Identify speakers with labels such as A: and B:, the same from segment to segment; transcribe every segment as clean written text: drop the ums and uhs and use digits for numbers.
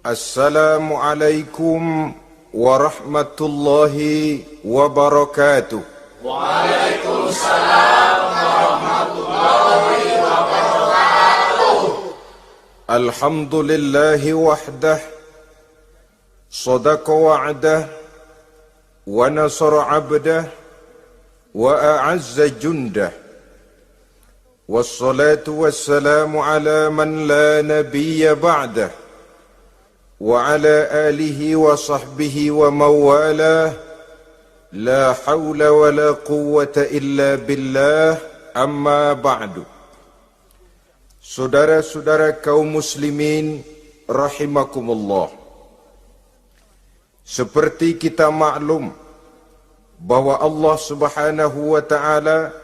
A: Assalamualaikum warahmatullahi wabarakatuh.
B: Waalaikumsalam warahmatullahi wabarakatuh.
A: Alhamdulillahi wahdah, sadaqa wa'dah, wa nasara abdah, wa a'azza jundah. Wassalatu wassalamu ala man la nabiyya ba'dah. وعلى آله وصحبه ومواله لا حول ولا قوة إلا بالله أما بعد. Saudara-saudara kaum muslimin rahimakumullah, seperti kita maklum bahwa Allah Subhanahu wa taala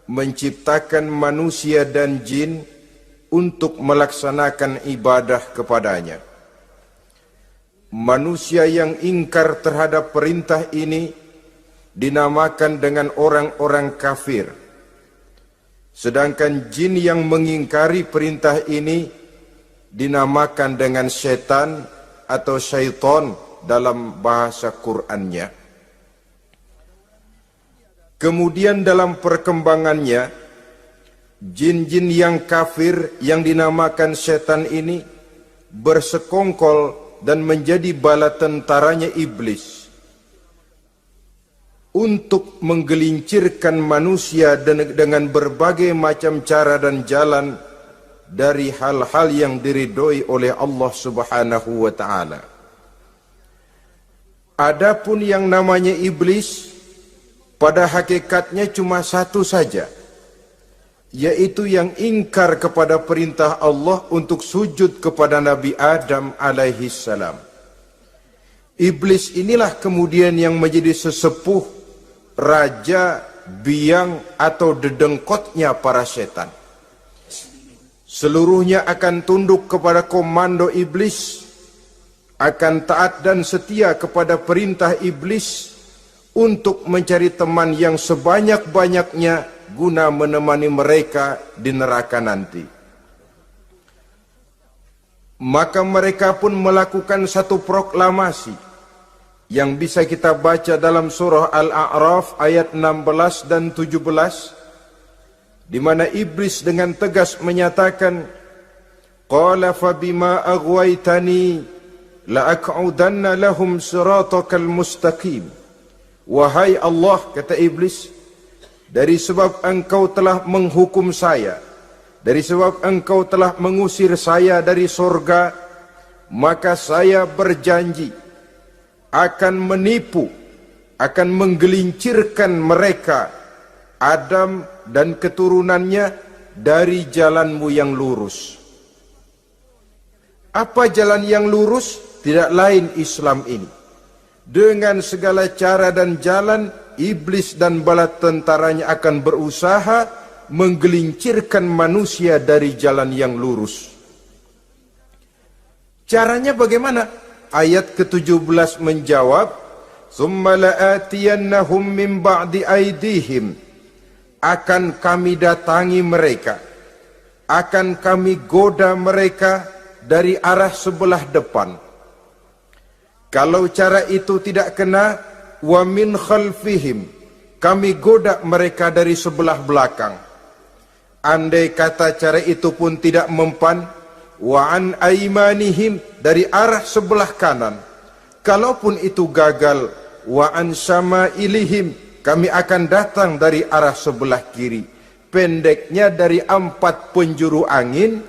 A: menciptakan manusia dan jin untuk melaksanakan ibadah kepadanya. Manusia yang ingkar terhadap perintah ini dinamakan dengan orang-orang kafir. Sedangkan jin yang mengingkari perintah ini dinamakan dengan setan atau syaitan dalam bahasa Qur'annya. Kemudian dalam perkembangannya, jin-jin yang kafir yang dinamakan setan ini bersekongkol dan menjadi bala tentaranya iblis untuk menggelincirkan manusia dengan berbagai macam cara dan jalan dari hal-hal yang diridhoi oleh Allah Subhanahu wa taala. Adapun yang namanya iblis pada hakikatnya cuma satu saja, yaitu yang ingkar kepada perintah Allah untuk sujud kepada Nabi Adam alaihi salam. Iblis inilah kemudian yang menjadi sesepuh, raja, biang atau dedengkotnya para setan. Seluruhnya akan tunduk kepada komando iblis, akan taat dan setia kepada perintah iblis untuk mencari teman yang sebanyak-banyaknya guna menemani mereka di neraka nanti. Maka mereka pun melakukan satu proklamasi yang bisa kita baca dalam surah Al-A'raf ayat 16 dan 17, di mana iblis dengan tegas menyatakan, qala fabima aghwaytani la aq'udanna lahum siratakal mustaqim. Wahai Allah, kata iblis, dari sebab engkau telah menghukum saya, dari sebab engkau telah mengusir saya dari sorga, maka saya berjanji akan menipu, akan menggelincirkan mereka, Adam dan keturunannya, dari jalanmu yang lurus. Apa jalan yang lurus? Tidak lain Islam ini. Dengan segala cara dan jalan, iblis dan bala tentaranya akan berusaha menggelincirkan manusia dari jalan yang lurus. Caranya bagaimana? Ayat ke-17 menjawab, "Tsumma la'atiyannahum min ba'di aydihim." Akan kami datangi mereka, akan kami goda mereka dari arah sebelah depan. Kalau cara itu tidak kena, wa min khalfihim, kami goda mereka dari sebelah belakang. Andai kata cara itu pun tidak mempan, wa an aimanihim, dari arah sebelah kanan. Kalaupun itu gagal, wa an syama'ilihim, kami akan datang dari arah sebelah kiri. Pendeknya dari 4 penjuru angin,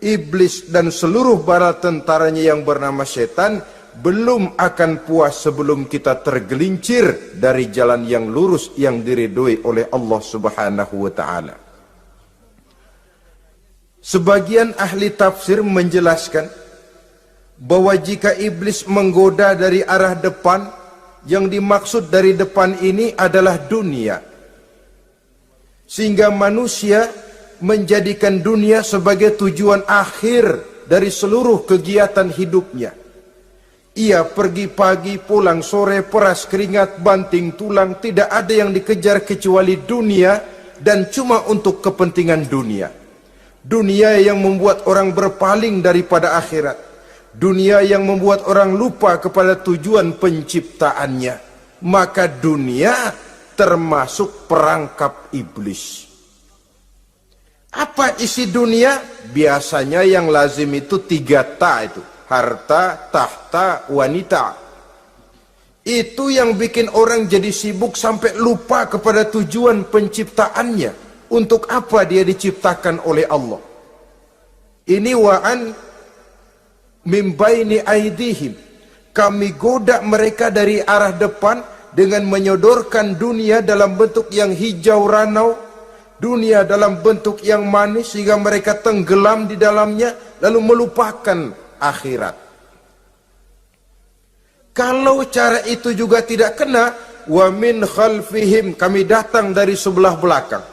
A: iblis dan seluruh bala tentaranya yang bernama setan belum akan puas sebelum kita tergelincir dari jalan yang lurus yang diridhoi oleh Allah Subhanahu wa taala. Sebagian ahli tafsir menjelaskan bahwa jika iblis menggoda dari arah depan, yang dimaksud dari depan ini adalah dunia. Sehingga manusia menjadikan dunia sebagai tujuan akhir dari seluruh kegiatan hidupnya. Ia pergi pagi, pulang sore, peras keringat, banting tulang, tidak ada yang dikejar kecuali dunia, dan cuma untuk kepentingan dunia. Dunia yang membuat orang berpaling daripada akhirat. dunia yang membuat orang lupa kepada tujuan penciptaannya, maka dunia termasuk perangkap iblis. Apa isi dunia? Biasanya yang lazim itu 3 ta itu. Harta, tahta, wanita. Itu yang bikin orang jadi sibuk sampai lupa kepada tujuan penciptaannya. Untuk apa dia diciptakan oleh Allah? Ini wa'an min baini aidihim. Kami goda mereka dari arah depan dengan menyodorkan dunia dalam bentuk yang hijau ranau, dunia dalam bentuk yang manis sehingga mereka tenggelam di dalamnya lalu melupakan akhirat. Kalau cara itu juga tidak kena, wa min khalfihim, kami datang dari sebelah belakang,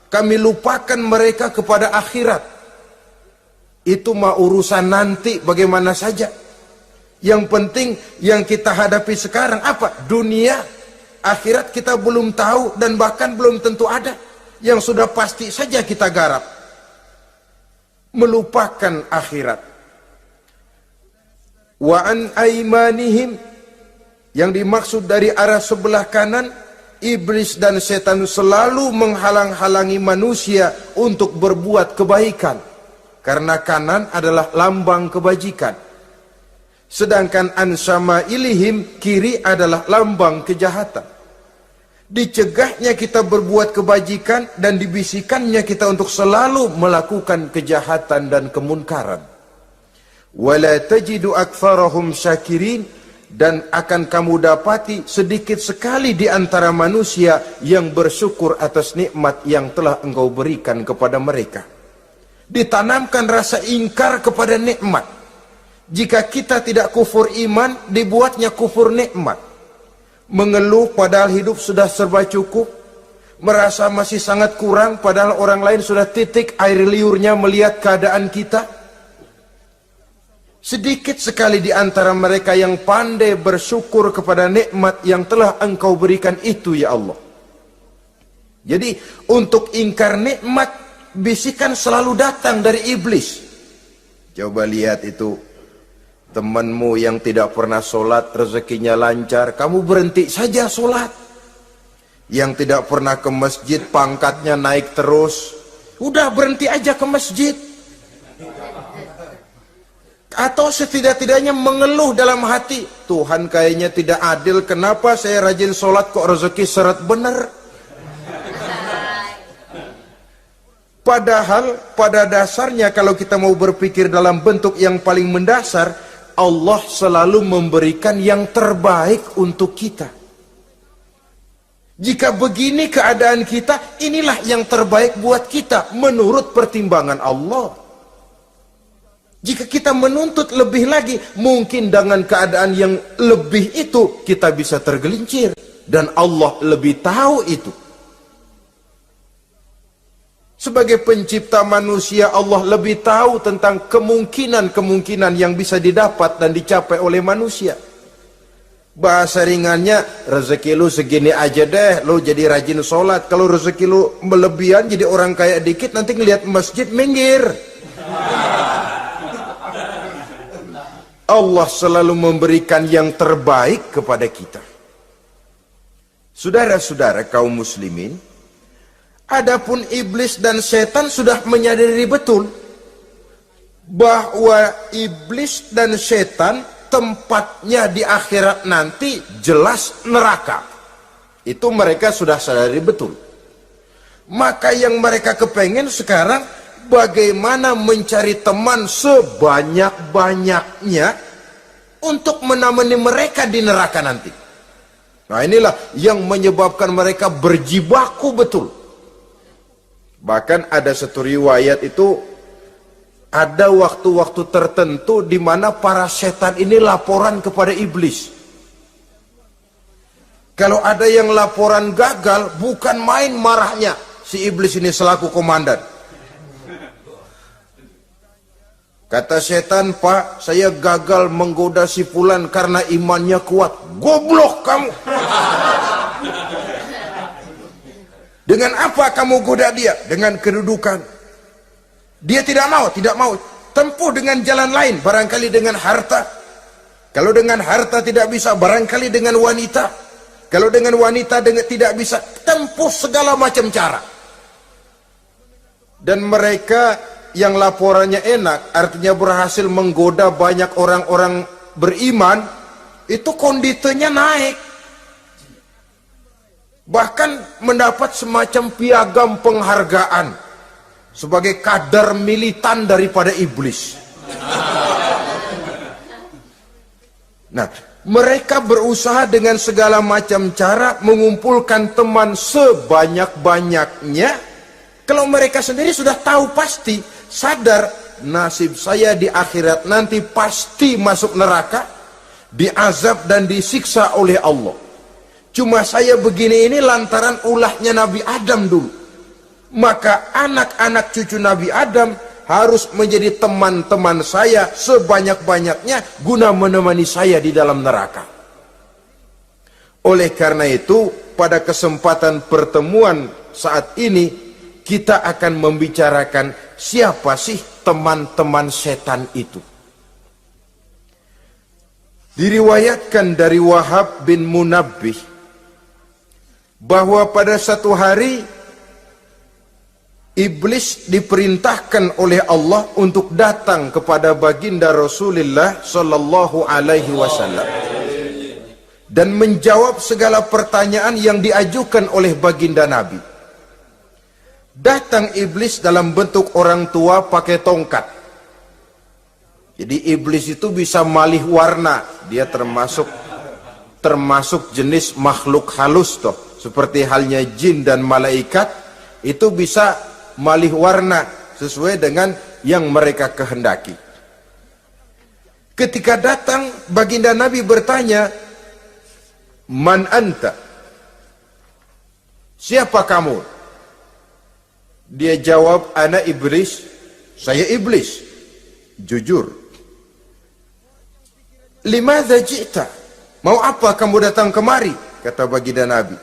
A: kami lupakan mereka kepada akhirat. Itu mah urusan nanti bagaimana saja. Yang penting yang kita hadapi sekarang apa? Dunia. Akhirat kita belum tahu dan bahkan belum tentu ada. Yang sudah pasti saja kita garap. Melupakan akhirat. Wa an aimanihim, yang dimaksud dari arah sebelah kanan, iblis dan setan selalu menghalang-halangi manusia untuk berbuat kebaikan. Karena kanan adalah lambang kebajikan. Sedangkan an syama'ilihim, kiri adalah lambang kejahatan. Dicegahnya kita berbuat kebajikan dan dibisikannya kita untuk selalu melakukan kejahatan dan kemunkaran. Wala tajidu aktsarahum syakirin, dan akan kamu dapati sedikit sekali di antara manusia yang bersyukur atas nikmat yang telah engkau berikan kepada mereka. Ditanamkan rasa ingkar kepada nikmat. Jika kita tidak kufur iman, dibuatnya kufur nikmat. Mengeluh padahal hidup sudah serba cukup, merasa masih sangat kurang padahal orang lain sudah titik air liurnya melihat keadaan kita. Sedikit sekali di antara mereka yang pandai bersyukur kepada nikmat yang telah engkau berikan itu, ya Allah. Jadi untuk ingkar nikmat, bisikan selalu datang dari iblis. Coba lihat itu, temanmu yang tidak pernah sholat, rezekinya lancar, kamu berhenti saja sholat. Yang tidak pernah ke masjid, pangkatnya naik terus, udah berhenti aja ke masjid. Atau setidak-tidaknya mengeluh dalam hati, Tuhan kayaknya tidak adil, kenapa saya rajin sholat kok rezeki seret bener. Padahal pada dasarnya kalau kita mau berpikir dalam bentuk yang paling mendasar, Allah selalu memberikan yang terbaik untuk kita. Jika begini keadaan kita, inilah yang terbaik buat kita menurut pertimbangan Allah. Jika kita menuntut lebih lagi, mungkin dengan keadaan yang lebih itu kita bisa tergelincir, dan Allah lebih tahu itu. Sebagai pencipta manusia, Allah lebih tahu tentang kemungkinan-kemungkinan yang bisa didapat dan dicapai oleh manusia. Bahasa ringannya, rezeki lu segini aja deh, lu jadi rajin sholat. Kalau rezeki lu melebihan, jadi orang kaya dikit, nanti ngelihat masjid minggir. Allah selalu memberikan yang terbaik kepada kita. Saudara-saudara kaum muslimin, adapun iblis dan setan sudah menyadari betul bahwa iblis dan setan tempatnya di akhirat nanti jelas neraka. Itu mereka sudah sadari betul. Maka yang mereka kepengen sekarang, bagaimana mencari teman sebanyak-banyaknya untuk menemani mereka di neraka nanti. Nah inilah yang menyebabkan mereka berjibaku betul. Bahkan ada satu riwayat itu, ada waktu-waktu tertentu di mana para setan ini laporan kepada iblis. Kalau ada yang laporan gagal, bukan main marahnya si iblis ini selaku komandan. Kata setan, Pak, saya gagal menggoda si fulan karena imannya kuat. Goblok kamu. Dengan apa kamu goda dia? Dengan kedudukan. Dia tidak mau, tidak mau. tempuh dengan jalan lain, barangkali dengan harta. Kalau dengan harta tidak bisa, barangkali dengan wanita. Kalau dengan wanita tidak bisa, tempuh segala macam cara. Dan mereka yang laporannya enak, artinya berhasil menggoda banyak orang-orang beriman, itu konditenya naik. Bahkan mendapat semacam piagam penghargaan sebagai kadar militan daripada iblis. Nah, mereka berusaha dengan segala macam cara mengumpulkan teman sebanyak-banyaknya. Kalau mereka sendiri sudah tahu pasti, sadar nasib saya di akhirat nanti pasti masuk neraka, diazab dan disiksa oleh Allah. Cuma saya begini ini lantaran ulahnya Nabi Adam dulu. Maka anak-anak cucu Nabi Adam harus menjadi teman-teman saya sebanyak-banyaknya guna menemani saya di dalam neraka. Oleh karena itu, pada kesempatan pertemuan saat ini, kita akan membicarakan siapa sih teman-teman setan itu. Diriwayatkan dari Wahab bin Munabbih bahwa pada satu hari iblis diperintahkan oleh Allah untuk datang kepada baginda Rasulullah sallallahu alaihi wasallam dan menjawab segala pertanyaan yang diajukan oleh baginda Nabi. Datang iblis dalam bentuk orang tua pakai tongkat. Jadi iblis itu bisa malih warna, dia termasuk jenis makhluk halus toh, seperti halnya jin dan malaikat, itu bisa malih warna sesuai dengan yang mereka kehendaki. Ketika datang, baginda Nabi bertanya, "Man anta?" Siapa kamu? Dia jawab, "Ana iblis." Saya iblis. Jujur. "Limadza ji'ta?" Mau apa kamu datang kemari? Kata baginda Nabi.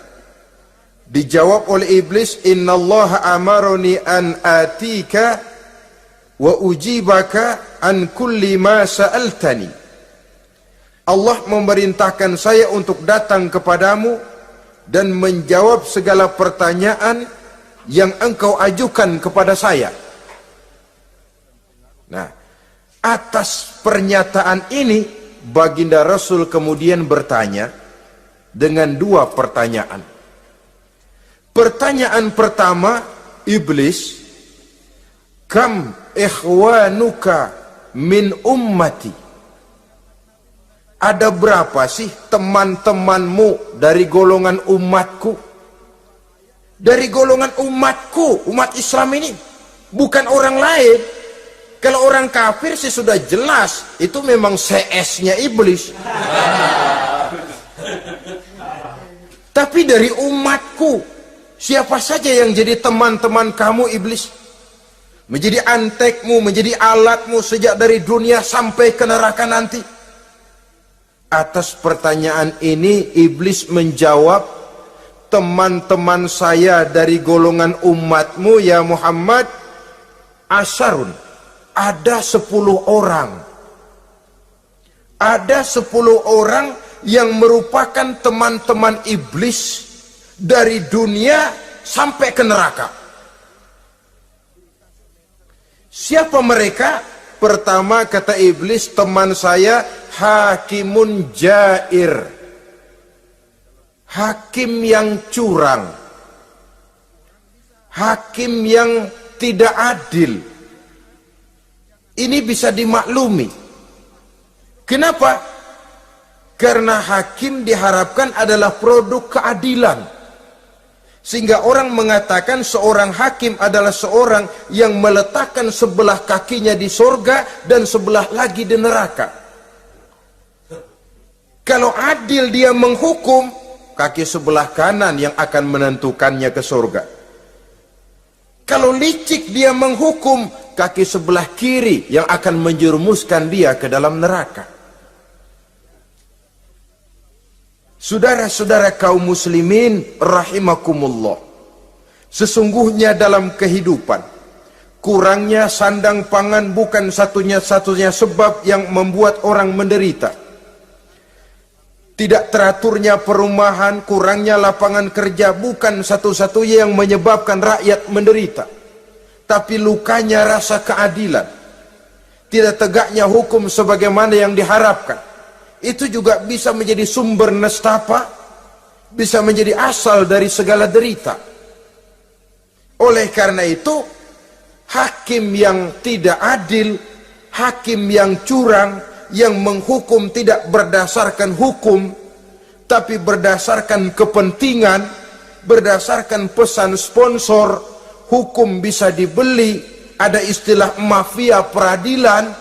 A: Dijawab oleh iblis, "Innallaha amaroni an atika wa ujibaka an kulli ma sa'altani." Allah memerintahkan saya untuk datang kepadamu dan menjawab segala pertanyaan yang engkau ajukan kepada saya. Nah, atas pernyataan ini baginda Rasul kemudian bertanya dengan dua pertanyaan. Pertanyaan pertama, iblis, "Kam ikhwanuka min ummati?" Ada berapa sih teman-temanmu dari golongan umatku? Dari golongan umatku, umat Islam ini, bukan orang lain. Kalau orang kafir sih sudah jelas, itu memang CS-nya iblis. Tapi dari umatku, siapa saja yang jadi teman-teman kamu iblis? Menjadi antekmu, menjadi alatmu sejak dari dunia sampai ke neraka nanti. Atas pertanyaan ini iblis menjawab, "Teman-teman saya dari golongan umatmu ya Muhammad, asyarun, ada 10 orang. Ada 10 orang yang merupakan teman-teman iblis dari dunia sampai ke neraka." Siapa mereka? Pertama kata iblis, "Teman saya hakimun jair." Hakim yang curang. Hakim yang tidak adil. Ini bisa dimaklumi. Kenapa? Karena hakim diharapkan adalah produk keadilan. Sehingga orang mengatakan seorang hakim adalah seorang yang meletakkan sebelah kakinya di sorga dan sebelah lagi di neraka. Kalau adil dia menghukum, kaki sebelah kanan yang akan menentukannya ke sorga. Kalau licik dia menghukum, kaki sebelah kiri yang akan menjerumuskan dia ke dalam neraka. Saudara-saudara kaum muslimin rahimakumullah, sesungguhnya dalam kehidupan Kurangnya sandang pangan bukan satunya sebab yang membuat orang menderita. Tidak teraturnya perumahan, kurangnya lapangan kerja bukan satu-satunya yang menyebabkan rakyat menderita. Tapi lukanya rasa keadilan, tidak tegaknya hukum sebagaimana yang diharapkan, itu juga bisa menjadi sumber nestapa, bisa menjadi asal dari segala derita. Oleh karena itu, hakim yang tidak adil, hakim yang curang, yang menghukum tidak berdasarkan hukum, tapi berdasarkan kepentingan, berdasarkan pesan sponsor, hukum bisa dibeli, ada istilah mafia peradilan.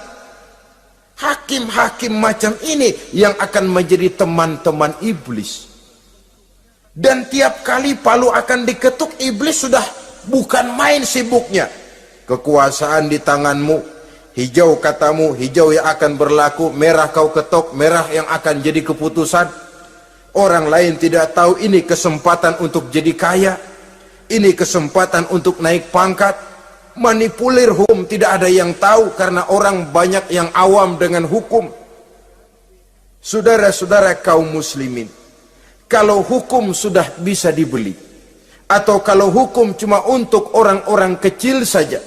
A: Hakim-hakim macam ini yang akan menjadi teman-teman iblis. Dan tiap kali palu akan diketuk, iblis sudah bukan main sibuknya. Kekuasaan di tanganmu, hijau katamu, hijau yang akan berlaku, merah kau ketok, merah yang akan jadi keputusan. Orang lain tidak tahu ini kesempatan untuk jadi kaya, ini kesempatan untuk naik pangkat. Manipulir hukum tidak ada yang tahu karena orang banyak yang awam dengan hukum. Saudara-saudara kaum muslimin, kalau hukum sudah bisa dibeli, atau kalau hukum cuma untuk orang-orang kecil saja,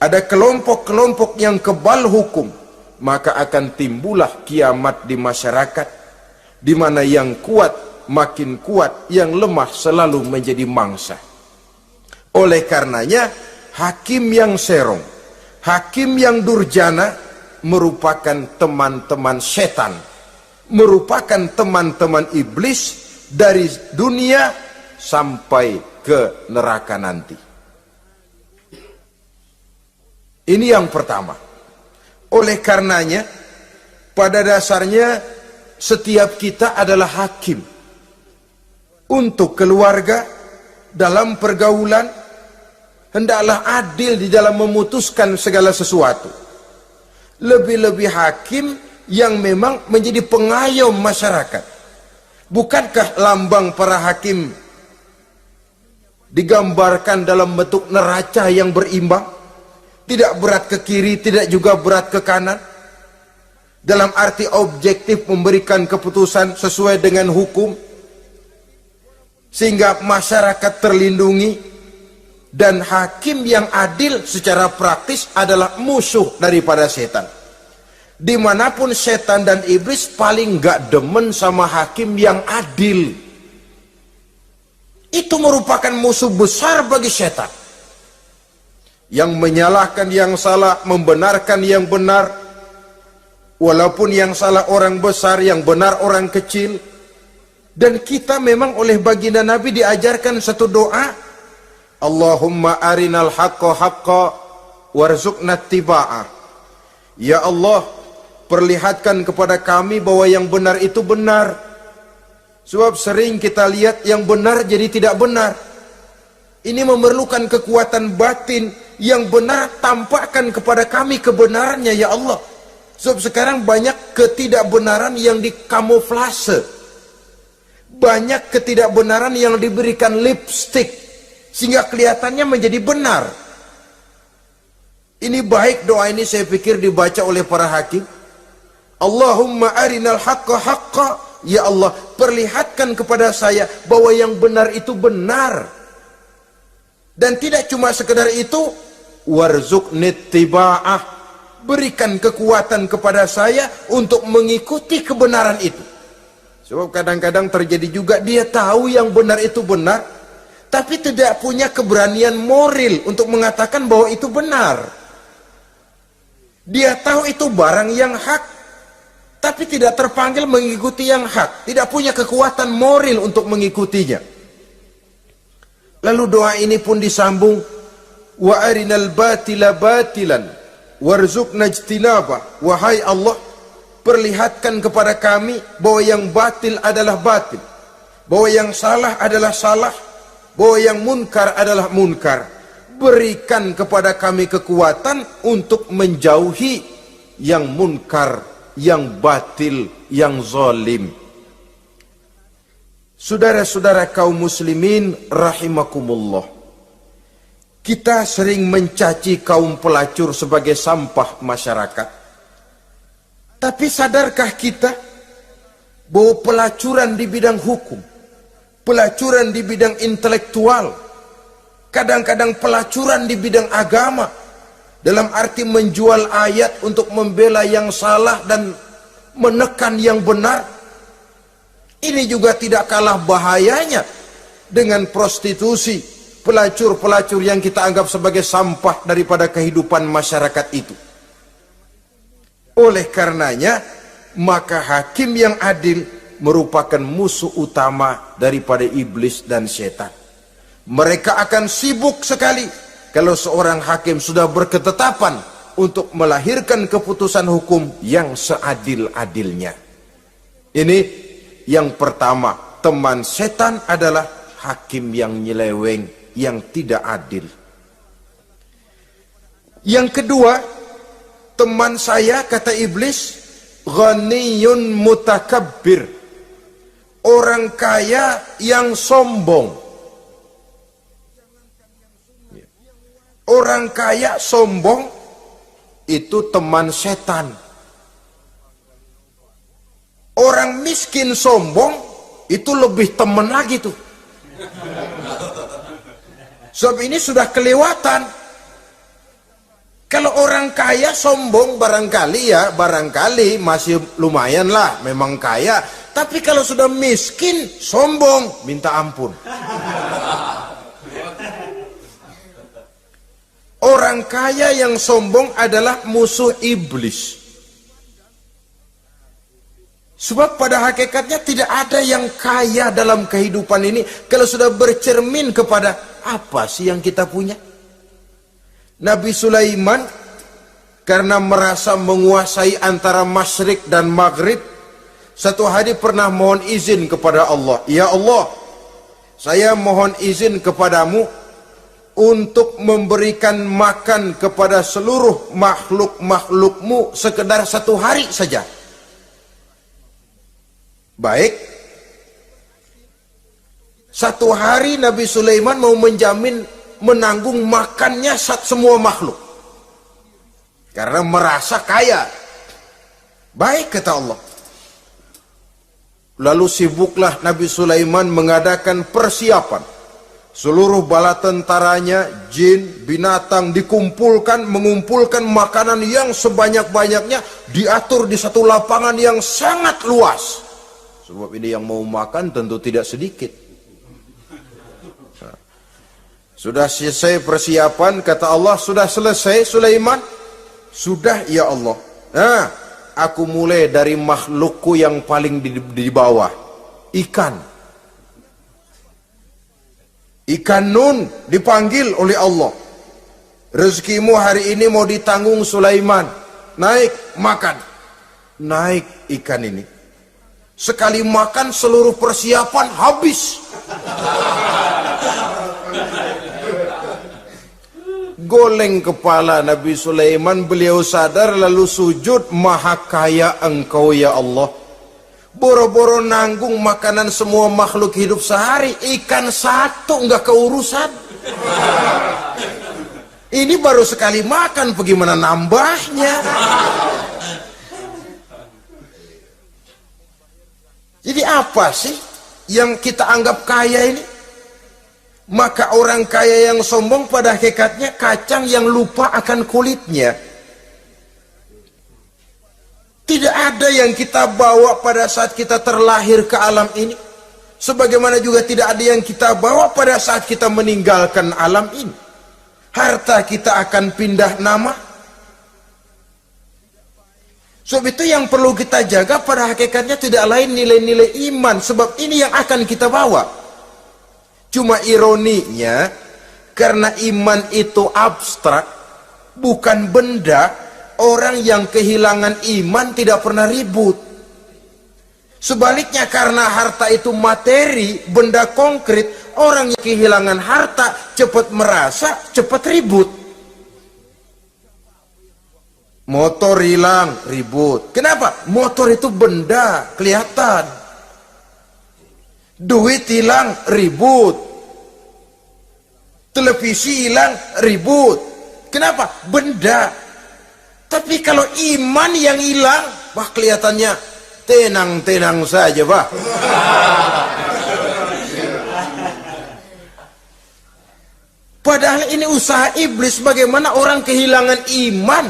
A: ada kelompok-kelompok yang kebal hukum, maka akan timbullah kiamat di masyarakat, di mana yang kuat makin kuat, yang lemah selalu menjadi mangsa. Oleh karenanya, hakim yang serong, hakim yang durjana merupakan teman-teman setan, merupakan teman-teman iblis dari dunia sampai ke neraka nanti. Ini yang pertama. Oleh karenanya, pada dasarnya setiap kita adalah hakim untuk keluarga. Dalam pergaulan hendaklah adil di dalam memutuskan segala sesuatu. Lebih-lebih hakim yang memang menjadi pengayom masyarakat. Bukankah lambang para hakim digambarkan dalam bentuk neraca yang berimbang? Tidak berat ke kiri, tidak juga berat ke kanan. Dalam arti objektif memberikan keputusan sesuai dengan hukum, sehingga masyarakat terlindungi. Dan hakim yang adil secara praktis adalah musuh daripada setan. Dimanapun setan dan iblis paling gak demen sama hakim yang adil. Itu merupakan musuh besar bagi setan, yang menyalahkan yang salah, membenarkan yang benar, walaupun yang salah orang besar, yang benar orang kecil. Dan kita memang oleh baginda Nabi diajarkan satu doa, Allahumma arinal haqqa haqqa warzuqna tiba'ah. Ya Allah, perlihatkan kepada kami bahwa yang benar itu benar. Sebab sering kita lihat yang benar jadi tidak benar. Ini memerlukan kekuatan batin. Yang benar tampakkan kepada kami kebenarannya ya Allah. Sebab sekarang banyak ketidakbenaran yang dikamuflase, banyak ketidakbenaran yang diberikan lipstick sehingga kelihatannya menjadi benar. Ini baik doa ini saya pikir dibaca oleh para hakim. Allahumma arinal haqqa haqqa. Ya Allah, perlihatkan kepada saya bahwa yang benar itu benar. Dan tidak cuma sekedar itu, warzuqni tiba'ah, berikan kekuatan kepada saya untuk mengikuti kebenaran itu. Sebab kadang-kadang terjadi juga dia tahu yang benar itu benar, tapi tidak punya keberanian moral untuk mengatakan bahwa itu benar. Dia tahu itu barang yang hak, tapi tidak terpanggil mengikuti yang hak, tidak punya kekuatan moral untuk mengikutinya. Lalu doa ini pun disambung, wa arinal batila batilan warzuqna ijtinaba. Wahai Allah, perlihatkan kepada kami bahwa yang batil adalah batil, bahwa yang salah adalah salah, bahwa yang munkar adalah munkar. Berikan kepada kami kekuatan untuk menjauhi yang munkar, yang batil, yang zalim. Saudara-saudara kaum muslimin rahimakumullah, Kita sering mencaci kaum pelacur sebagai sampah masyarakat. Tapi sadarkah kita bahwa pelacuran di bidang hukum, pelacuran di bidang intelektual, kadang-kadang pelacuran di bidang agama, dalam arti menjual ayat untuk membela yang salah dan menekan yang benar, ini juga tidak kalah bahayanya dengan prostitusi, pelacur-pelacur yang kita anggap sebagai sampah daripada kehidupan masyarakat itu. Oleh karenanya, maka hakim yang adil merupakan musuh utama daripada iblis dan setan. Mereka akan sibuk sekali kalau seorang hakim sudah berketetapan untuk melahirkan keputusan hukum yang seadil-adilnya. Ini yang pertama, teman setan adalah hakim yang nyeleweng, yang tidak adil. Yang kedua, teman saya, kata iblis, ghaniyun mutakabbir, orang kaya yang sombong. Orang kaya sombong itu teman setan. Orang miskin sombong itu lebih teman lagi tuh. Sebab ini sudah kelewatan. Kalau orang kaya sombong barangkali masih lumayan lah, memang kaya. Tapi kalau sudah miskin sombong, minta ampun. Orang kaya yang sombong adalah musuh iblis. Sebab pada hakikatnya tidak ada yang kaya dalam kehidupan ini kalau sudah bercermin kepada apa sih yang kita punya. Nabi Sulaiman karena merasa menguasai antara masyrik dan maghrib, satu hari pernah mohon izin kepada Allah. Ya Allah, saya mohon izin kepadamu untuk memberikan makan kepada seluruh makhluk-makhlukmu sekedar satu hari saja. Baik, satu hari Nabi Sulaiman mau menjamin menanggung makannya semua makhluk karena merasa kaya. Baik, kata Allah. Lalu sibuklah Nabi Sulaiman mengadakan persiapan. Seluruh bala tentaranya, jin, binatang dikumpulkan, mengumpulkan makanan yang sebanyak-banyaknya, diatur di satu lapangan yang sangat luas. Sebab ini yang mau makan tentu tidak sedikit. Sudah selesai persiapan, kata Allah, sudah selesai Sulaiman? Sudah, ya Allah. Nah, aku mulai dari makhlukku yang paling di bawah, ikan. Ikan Nun dipanggil oleh Allah. Rezekimu hari ini mau ditanggung Sulaiman. Naik, makan. Naik ikan ini. Sekali makan seluruh persiapan habis. Goleng kepala Nabi Sulaiman, beliau sadar lalu sujud, maha kaya engkau ya Allah. Boro-boro nanggung makanan semua makhluk hidup sehari, ikan satu enggak keurusan. Ini baru sekali makan, bagaimana nambahnya? Jadi apa sih yang kita anggap kaya ini? Maka orang kaya yang sombong pada hakikatnya kacang yang lupa akan kulitnya. Tidak ada yang kita bawa pada saat kita terlahir ke alam ini, sebagaimana juga tidak ada yang kita bawa pada saat kita meninggalkan alam ini. Harta kita akan pindah nama. Sebab itu yang perlu kita jaga pada hakikatnya tidak lain nilai-nilai iman, sebab ini yang akan kita bawa. Cuma ironinya, karena iman itu abstrak, bukan benda, orang yang kehilangan iman tidak pernah ribut. Sebaliknya, karena harta itu materi, benda konkret, orang yang kehilangan harta cepat merasa, cepat ribut. Motor hilang, ribut. Kenapa? Motor itu benda, kelihatan. Duit hilang, ribut. Televisi hilang, ribut. Kenapa? Benda. Tapi kalau iman yang hilang, wah kelihatannya tenang-tenang saja, Pak. Padahal ini usaha iblis, bagaimana orang kehilangan iman,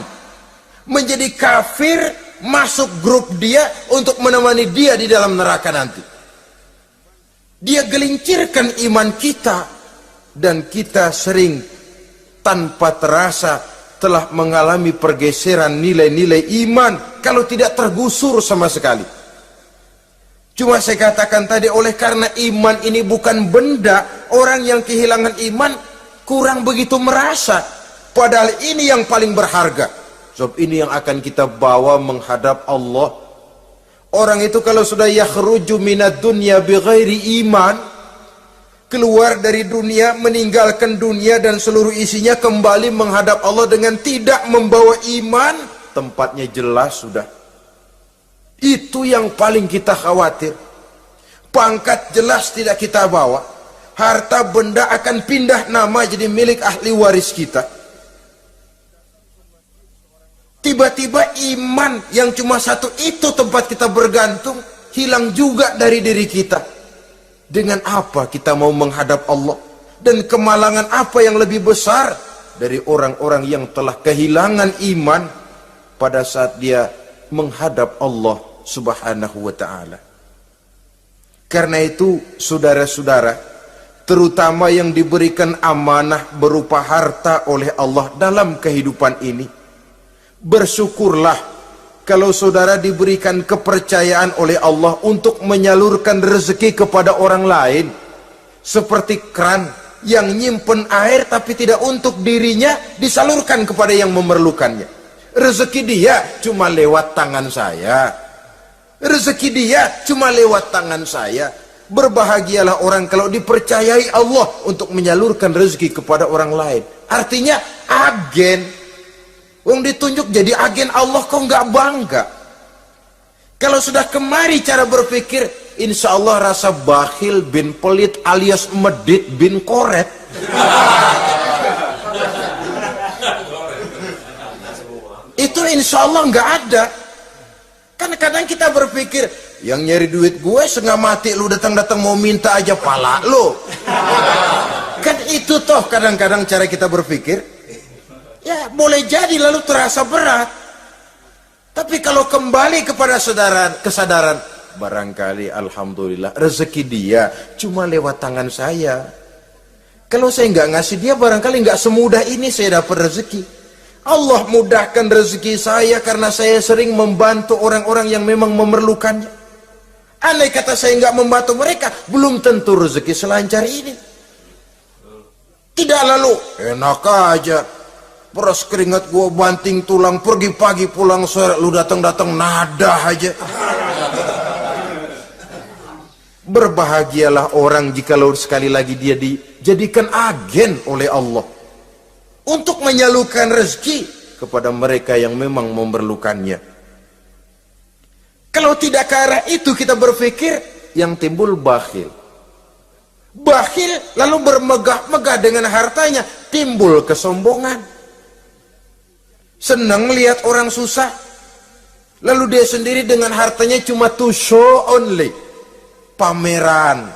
A: menjadi kafir, masuk grup dia untuk menemani dia di dalam neraka nanti. Dia gelincirkan iman kita, dan kita sering tanpa terasa telah mengalami pergeseran nilai-nilai iman, kalau tidak tergusur sama sekali. Cuma saya katakan tadi, oleh karena iman ini bukan benda, orang yang kehilangan iman kurang begitu merasa, padahal ini yang paling berharga. Sebab ini yang akan kita bawa menghadap Allah. Orang itu kalau sudah yakhruju minad dunya bighairi iman, keluar dari dunia, meninggalkan dunia dan seluruh isinya, kembali menghadap Allah dengan tidak membawa iman, tempatnya jelas sudah. Itu yang paling kita khawatir. Pangkat jelas tidak kita bawa, harta benda akan pindah nama jadi milik ahli waris kita. Tiba-tiba iman yang cuma satu itu tempat kita bergantung, hilang juga dari diri kita. Dengan apa kita mau menghadap Allah? Dan kemalangan apa yang lebih besar dari orang-orang yang telah kehilangan iman pada saat dia menghadap Allah Subhanahu wa ta'ala. Karena itu saudara-saudara, terutama yang diberikan amanah berupa harta oleh Allah dalam kehidupan ini, bersyukurlah kalau saudara diberikan kepercayaan oleh Allah untuk menyalurkan rezeki kepada orang lain, seperti keran yang nyimpen air tapi tidak untuk dirinya, disalurkan kepada yang memerlukannya. Rezeki dia cuma lewat tangan saya, rezeki dia cuma lewat tangan saya. Berbahagialah orang kalau dipercayai Allah untuk menyalurkan rezeki kepada orang lain. Artinya agen. Wong ditunjuk jadi agen Allah, kok nggak bangga? Kalau sudah kemari cara berpikir, insya Allah rasa bakhil bin pelit alias medit bin koret. Itu insya Allah nggak ada. Kan kadang kita berpikir, yang nyari duit gue setengah mati, lu datang-datang mau minta aja pala lu. Kan itu toh kadang-kadang cara kita berpikir. Ya boleh jadi lalu terasa berat. Tapi kalau kembali kepada kesadaran, barangkali alhamdulillah rezeki dia cuma lewat tangan saya. Kalau saya nggak ngasih dia, barangkali nggak semudah ini saya dapat rezeki. Allah mudahkan rezeki saya karena saya sering membantu orang-orang yang memang memerlukannya. Andai kata saya nggak membantu mereka, belum tentu rezeki selancar ini. Tidak lalu enak aja, peras keringat gua banting tulang, pergi pagi pulang sore, lu datang-datang nada aja. Berbahagialah orang jikalau sekali lagi dia dijadikan agen oleh Allah untuk menyalurkan rezeki kepada mereka yang memang memerlukannya. Kalau tidak ke arah itu kita berpikir, yang timbul bakhil. Bakhil lalu bermegah-megah dengan hartanya, timbul kesombongan. Senang lihat orang susah, lalu dia sendiri dengan hartanya cuma to show only, pameran.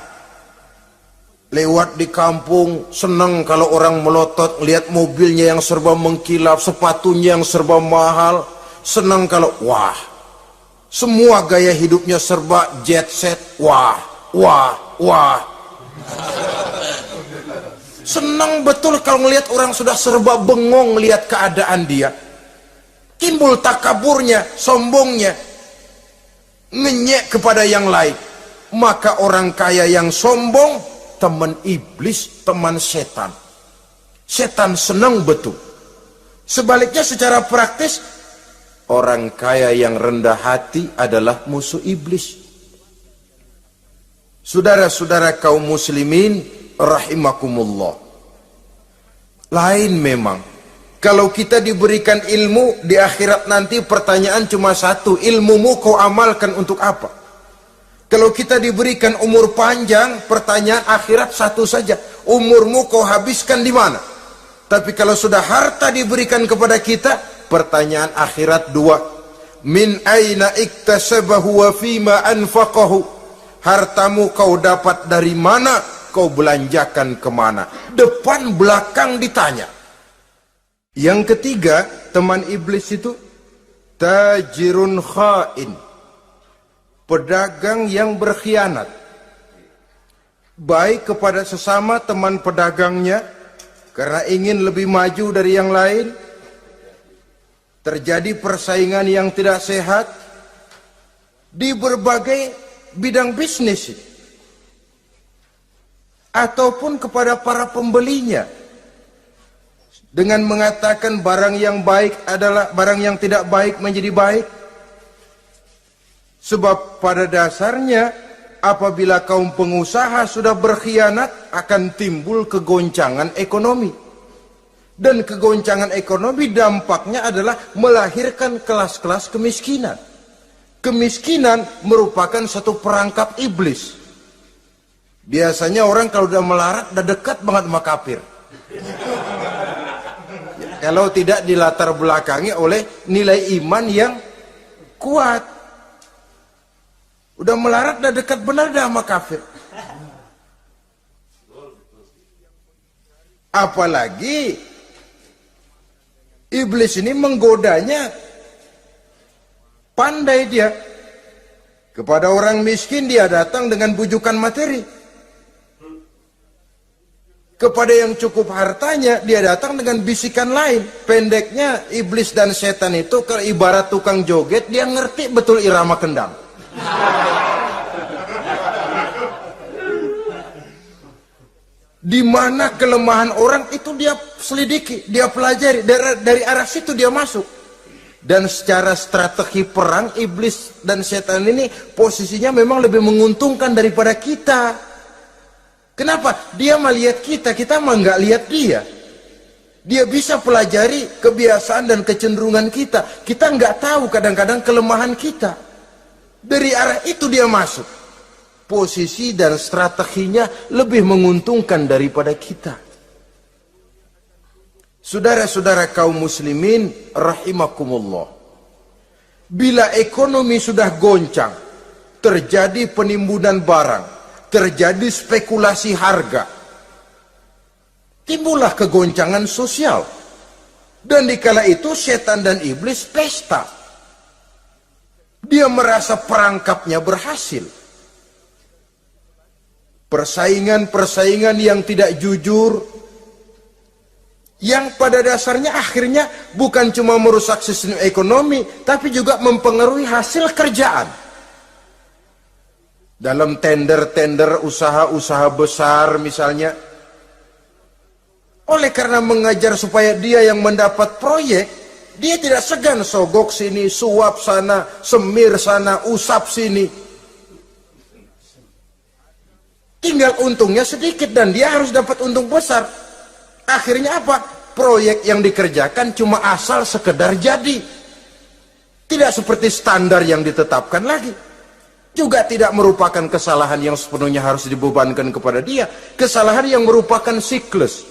A: Lewat di kampung, senang kalau orang melotot, lihat mobilnya yang serba mengkilap, sepatunya yang serba mahal. Senang kalau, wah, semua gaya hidupnya serba jet set, wah, wah, wah. Senang betul kalau melihat orang sudah serba bengong lihat keadaan dia. Timbul takaburnya, sombongnya, ngenyek kepada yang lain. Maka orang kaya yang sombong, teman iblis, teman setan. Setan senang betul. Sebaliknya secara praktis, orang kaya yang rendah hati adalah musuh iblis. Saudara-saudara kaum muslimin rahimakumullah, lain memang kalau kita diberikan ilmu di akhirat nanti, pertanyaan cuma satu, ilmumu kau amalkan untuk apa? Kalau kita diberikan umur panjang, pertanyaan akhirat satu saja, umurmu kau habiskan di mana? Tapi kalau sudah harta diberikan kepada kita, pertanyaan akhirat dua. Min aina iktasabahu wa fima anfaqahu. Hartamu kau dapat dari mana, kau belanjakan kemana? Depan belakang ditanya. Yang ketiga, teman iblis itu tajirun khain, pedagang yang berkhianat, baik kepada sesama teman pedagangnya karena ingin lebih maju dari yang lain. Terjadi persaingan yang tidak sehat di berbagai bidang bisnis, ataupun kepada para pembelinya dengan mengatakan barang yang baik adalah barang yang tidak baik menjadi baik. Sebab pada dasarnya apabila kaum pengusaha sudah berkhianat, akan timbul kegoncangan ekonomi. Dan kegoncangan ekonomi dampaknya adalah melahirkan kelas-kelas kemiskinan. Kemiskinan merupakan satu perangkap iblis. Biasanya orang kalau udah melarat, udah dekat banget sama kafir. Kalau tidak dilatar belakangi oleh nilai iman yang kuat. Udah melarat, udah dekat benar dah sama kafir. Apalagi iblis ini menggodanya, pandai dia. Kepada orang miskin dia datang dengan bujukan materi. Kepada yang cukup hartanya dia datang dengan bisikan lain. Pendeknya iblis dan setan itu kalau ibarat tukang joget, dia ngerti betul irama kendang. Di mana kelemahan orang itu dia selidiki, dia pelajari, dari arah situ dia masuk. Dan secara strategi perang, iblis dan setan ini posisinya memang lebih menguntungkan daripada kita. Kenapa? Dia melihat kita mah nggak lihat dia. Dia bisa pelajari kebiasaan dan kecenderungan kita. Kita nggak tahu kadang-kadang kelemahan kita. Dari arah itu dia masuk. Posisi dan strateginya lebih menguntungkan daripada kita. Saudara-saudara kaum muslimin rahimakumullah. Bila ekonomi sudah goncang, terjadi penimbunan barang, terjadi spekulasi harga, timbullah kegoncangan sosial. Dan dikala itu setan dan iblis pesta. Dia merasa perangkapnya berhasil. Persaingan-persaingan yang tidak jujur, yang pada dasarnya akhirnya bukan cuma merusak sistem ekonomi, tapi juga mempengaruhi hasil kerjaan. Dalam tender-tender usaha-usaha besar misalnya, oleh karena mengajar supaya dia yang mendapat proyek, dia tidak segan sogok sini, suap sana, semir sana, usap sini. Tinggal untungnya sedikit dan dia harus dapat untung besar. Akhirnya apa? Proyek yang dikerjakan cuma asal sekedar jadi. Tidak seperti standar yang ditetapkan lagi. Juga tidak merupakan kesalahan yang sepenuhnya harus dibebankan kepada dia. Kesalahan yang merupakan siklus.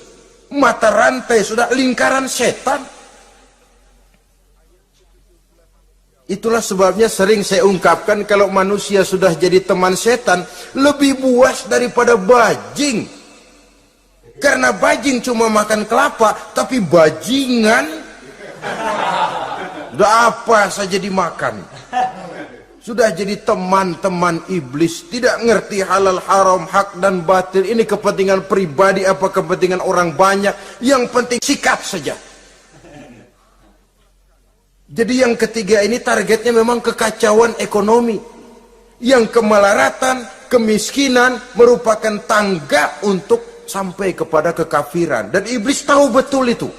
A: Mata rantai, sudah lingkaran setan. Itulah sebabnya sering saya ungkapkan, kalau manusia sudah jadi teman setan, lebih buas daripada bajing. Karena bajing cuma makan kelapa, tapi bajingan udah apa saja dimakan. Sudah jadi teman-teman iblis, tidak ngerti halal haram, hak dan batil. Ini kepentingan pribadi apa kepentingan orang banyak, yang penting sikat saja. Jadi yang ketiga ini targetnya memang kekacauan ekonomi. Yang kemelaratan, kemiskinan merupakan tangga untuk sampai kepada kekafiran. Dan iblis tahu betul itu.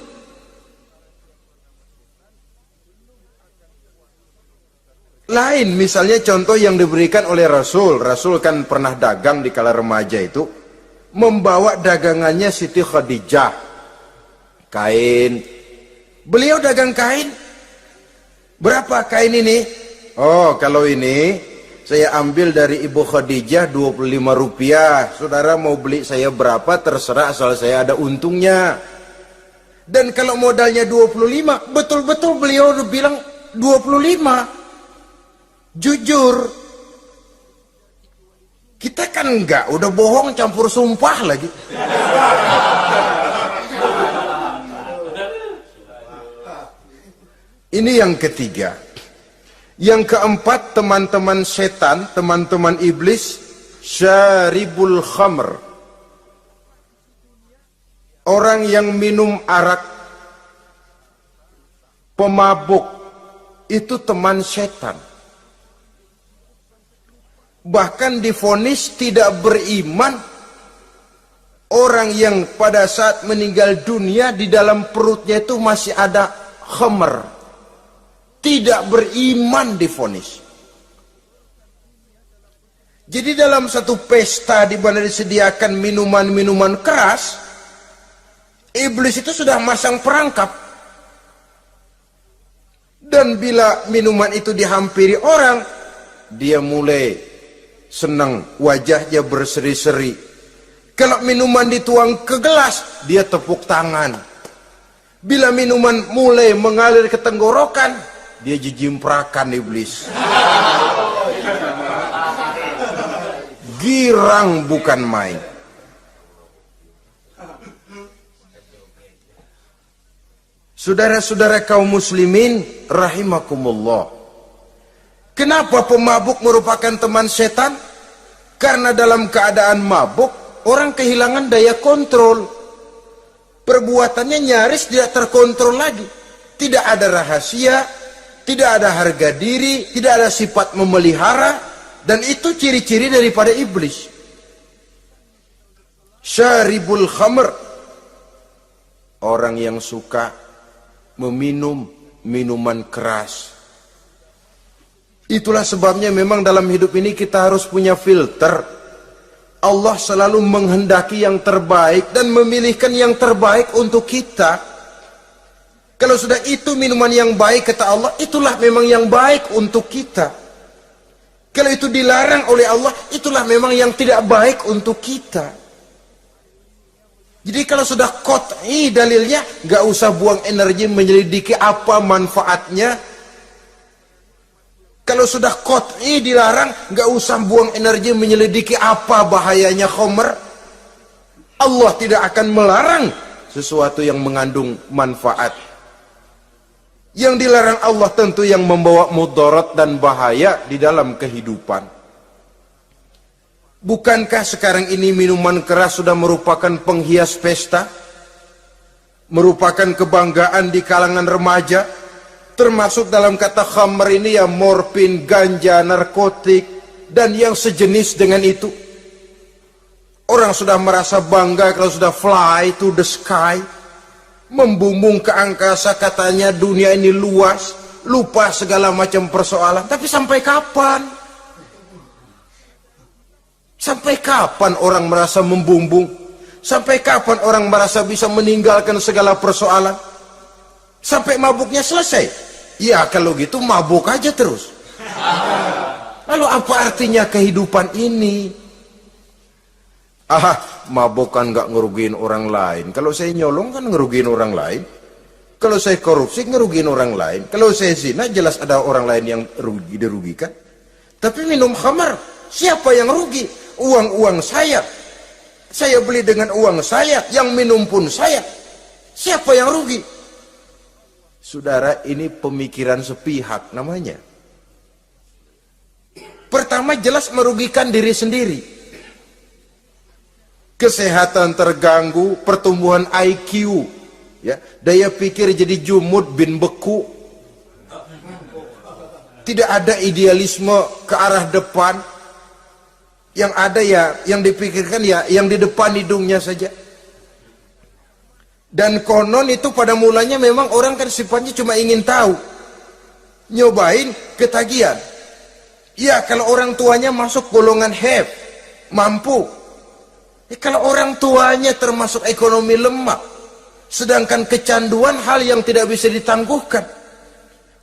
A: Lain misalnya contoh yang diberikan oleh Rasul. Rasul kan pernah dagang di kala remaja itu. Membawa dagangannya Siti Khadijah. Kain. Beliau dagang kain. Berapa kain ini? Oh, kalau ini Saya ambil dari Ibu Khadijah 25 rupiah. Saudara mau beli saya berapa terserah asal saya ada untungnya. Dan kalau modalnya 25, betul-betul beliau bilang 25. Jujur. Kita kan enggak, udah bohong campur sumpah lagi. Ini yang ketiga. Yang keempat, teman-teman setan, teman-teman iblis, syaribul khamr. Orang yang minum arak, pemabuk, itu teman setan. Bahkan divonis tidak beriman orang yang pada saat meninggal dunia di dalam perutnya itu masih ada khamr. Tidak beriman divonis. Jadi dalam satu pesta di mana disediakan minuman-minuman keras, iblis itu sudah masang perangkap. Dan bila minuman itu dihampiri orang, dia mulai senang, wajahnya berseri-seri. Kalau minuman dituang ke gelas, dia tepuk tangan. Bila minuman mulai mengalir ke tenggorokan, dia jijimprakan iblis. Girang bukan main. Saudara-saudara kaum muslimin rahimakumullah. Kenapa pemabuk merupakan teman setan? Karena dalam keadaan mabuk, orang kehilangan daya kontrol. Perbuatannya nyaris tidak terkontrol lagi. Tidak ada rahasia, tidak ada harga diri, tidak ada sifat memelihara, dan itu ciri-ciri daripada iblis. Syaribul khamr, orang yang suka meminum minuman keras. Itulah sebabnya memang dalam hidup ini kita harus punya filter. Allah selalu menghendaki yang terbaik dan memilihkan yang terbaik untuk kita. Kalau sudah itu minuman yang baik kata Allah, itulah memang yang baik untuk kita. Kalau itu dilarang oleh Allah, itulah memang yang tidak baik untuk kita. Jadi kalau sudah qat'i dalilnya, gak usah buang energi menyelidiki apa manfaatnya. Kalau sudah qat'i dilarang, gak usah buang energi menyelidiki apa bahayanya khamr. Allah tidak akan melarang sesuatu yang mengandung manfaat. Yang dilarang Allah tentu yang membawa mudarat dan bahaya di dalam kehidupan. Bukankah sekarang ini minuman keras sudah merupakan penghias pesta? Merupakan kebanggaan di kalangan remaja? Termasuk dalam kata khamr ini ya morfin, ganja, narkotik, dan yang sejenis dengan itu. Orang sudah merasa bangga kalau sudah fly to the sky. Membumbung ke angkasa, katanya dunia ini luas, lupa segala macam persoalan. Tapi sampai kapan? Sampai kapan orang merasa membumbung? Sampai kapan orang merasa bisa meninggalkan segala persoalan? Sampai mabuknya selesai? Ya kalau gitu mabuk aja terus. Lalu apa artinya kehidupan ini? Mabuk kan gak ngerugiin orang lain. Kalau saya nyolong kan ngerugiin orang lain. Kalau saya korupsi ngerugiin orang lain. Kalau saya zina jelas ada orang lain yang dirugikan. Tapi minum khamar, siapa yang rugi? Uang-uang saya. Saya beli dengan uang saya, yang minum pun saya. Siapa yang rugi? Saudara, ini pemikiran sepihak namanya. Pertama jelas merugikan diri sendiri. Kesehatan terganggu, pertumbuhan IQ, ya, daya pikir jadi jumud bin beku. Tidak ada idealisme ke arah depan. Yang ada ya, yang dipikirkan ya, yang di depan hidungnya saja. Dan konon itu pada mulanya memang orang kan sifatnya cuma ingin tahu. Nyobain ketagihan. Ya kalau orang tuanya masuk golongan have, mampu. Kalau orang tuanya termasuk ekonomi lemah, sedangkan kecanduan hal yang tidak bisa ditangguhkan.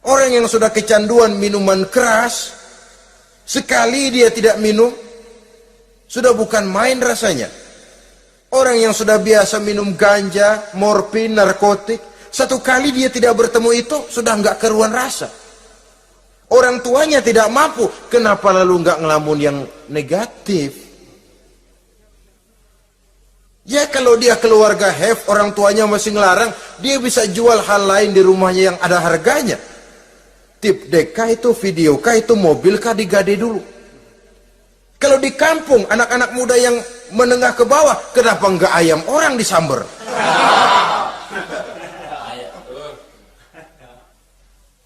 A: Orang yang sudah kecanduan minuman keras, Sekali dia tidak minum, sudah bukan main rasanya. Orang yang sudah biasa minum ganja, morfin, narkotik, satu kali dia tidak bertemu itu, sudah nggak keruan rasa. Orang tuanya tidak mampu, kenapa lalu nggak ngelamun yang negatif? Ya kalau dia keluarga have, orang tuanya masih ngelarang, dia bisa jual hal lain di rumahnya yang ada harganya. Tip deka itu, video kah itu, mobil kah digade dulu. Kalau di kampung, anak-anak muda yang menengah ke bawah, kenapa enggak ayam orang disamber?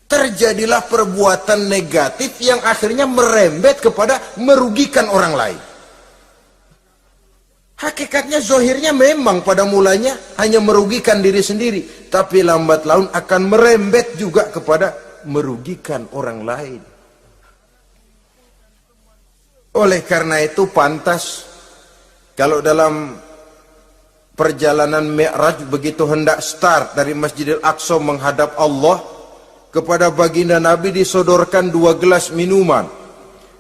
A: Terjadilah perbuatan negatif yang akhirnya merembet kepada merugikan orang lain. Hakikatnya zohirnya memang pada mulanya hanya merugikan diri sendiri, tapi lambat laun akan merembet juga kepada merugikan orang lain. Oleh karena itu pantas kalau dalam perjalanan Mi'raj begitu hendak start dari Masjidil Aqsa menghadap Allah, kepada baginda Nabi disodorkan 2 gelas minuman,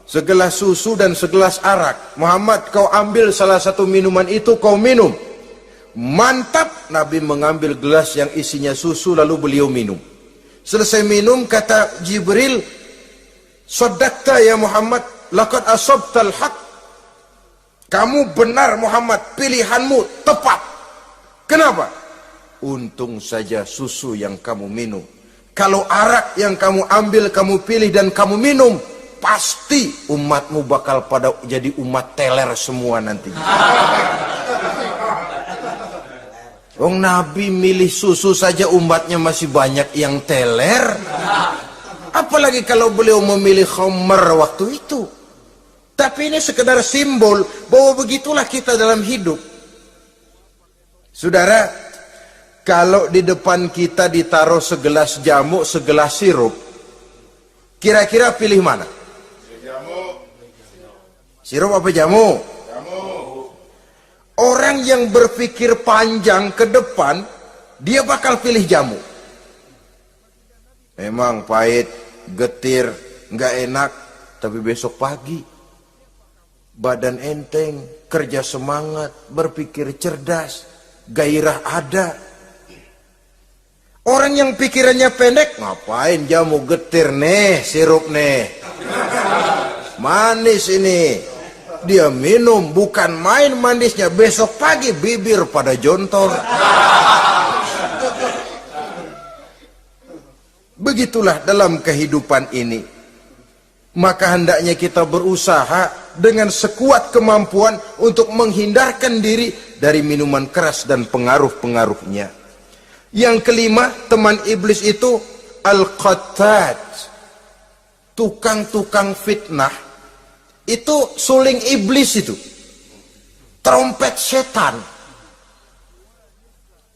A: segelas susu dan segelas arak. Muhammad, kau ambil salah satu minuman itu, kau minum. Mantap. Nabi mengambil gelas yang isinya susu, lalu beliau minum. Selesai minum, kata Jibril, "Shaddaqta ya Muhammad, laqad asabtal haq." Kamu benar Muhammad, pilihanmu tepat. Kenapa? Untung saja susu yang kamu minum. Kalau arak yang kamu ambil, kamu pilih dan kamu minum, pasti umatmu bakal pada jadi umat teler semua nanti. Wong Nabi milih susu saja umatnya masih banyak yang teler. Apalagi kalau beliau memilih khamr waktu itu. Tapi ini sekedar simbol bahwa begitulah kita dalam hidup. Saudara, kalau di depan kita ditaruh segelas jamu, segelas sirup, kira-kira pilih mana? Sirup apa jamu? Orang yang berpikir panjang ke depan, dia bakal pilih jamu. Memang pahit, getir, nggak enak, tapi besok pagi badan enteng, kerja semangat, berpikir cerdas, gairah ada. Orang yang pikirannya pendek, ngapain jamu getir nih, sirup nih, manis ini. Dia minum, bukan main manisnya, besok pagi bibir pada jontor. Begitulah dalam kehidupan ini. Maka hendaknya kita berusaha dengan sekuat kemampuan untuk menghindarkan diri dari minuman keras dan pengaruh-pengaruhnya. Yang kelima, teman iblis itu al-qattat, tukang-tukang fitnah. Itu suling iblis itu, trompet setan.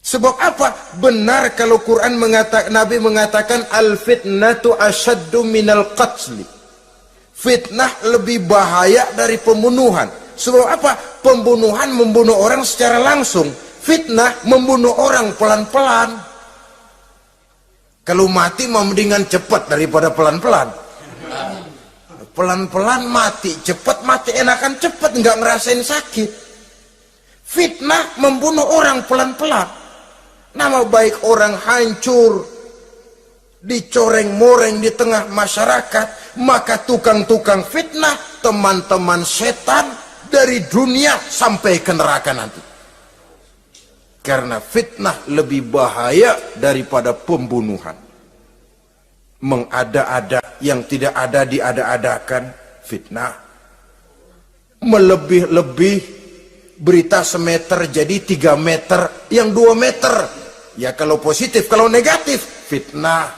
A: Sebab apa? Benar kalau Quran mengatakan, Nabi mengatakan al-fitnatu asyaddu minal qatli. Fitnah lebih bahaya dari pembunuhan. Sebab apa? Pembunuhan membunuh orang secara langsung. Fitnah membunuh orang pelan-pelan. Kalau mati mau mendingan cepat daripada pelan-pelan. Pelan-pelan mati, cepat mati enakan cepat, nggak ngerasain sakit. Fitnah membunuh orang pelan-pelan. Nama baik orang hancur, dicoreng-moreng di tengah masyarakat. Maka tukang-tukang fitnah, teman-teman setan dari dunia sampai ke neraka nanti. Karena fitnah lebih bahaya daripada pembunuhan. Mengada-ada yang tidak ada diada-adakan, fitnah. Melebih-lebih, berita semeter jadi 3 meter, yang 2 meter. Ya kalau positif, kalau negatif, fitnah.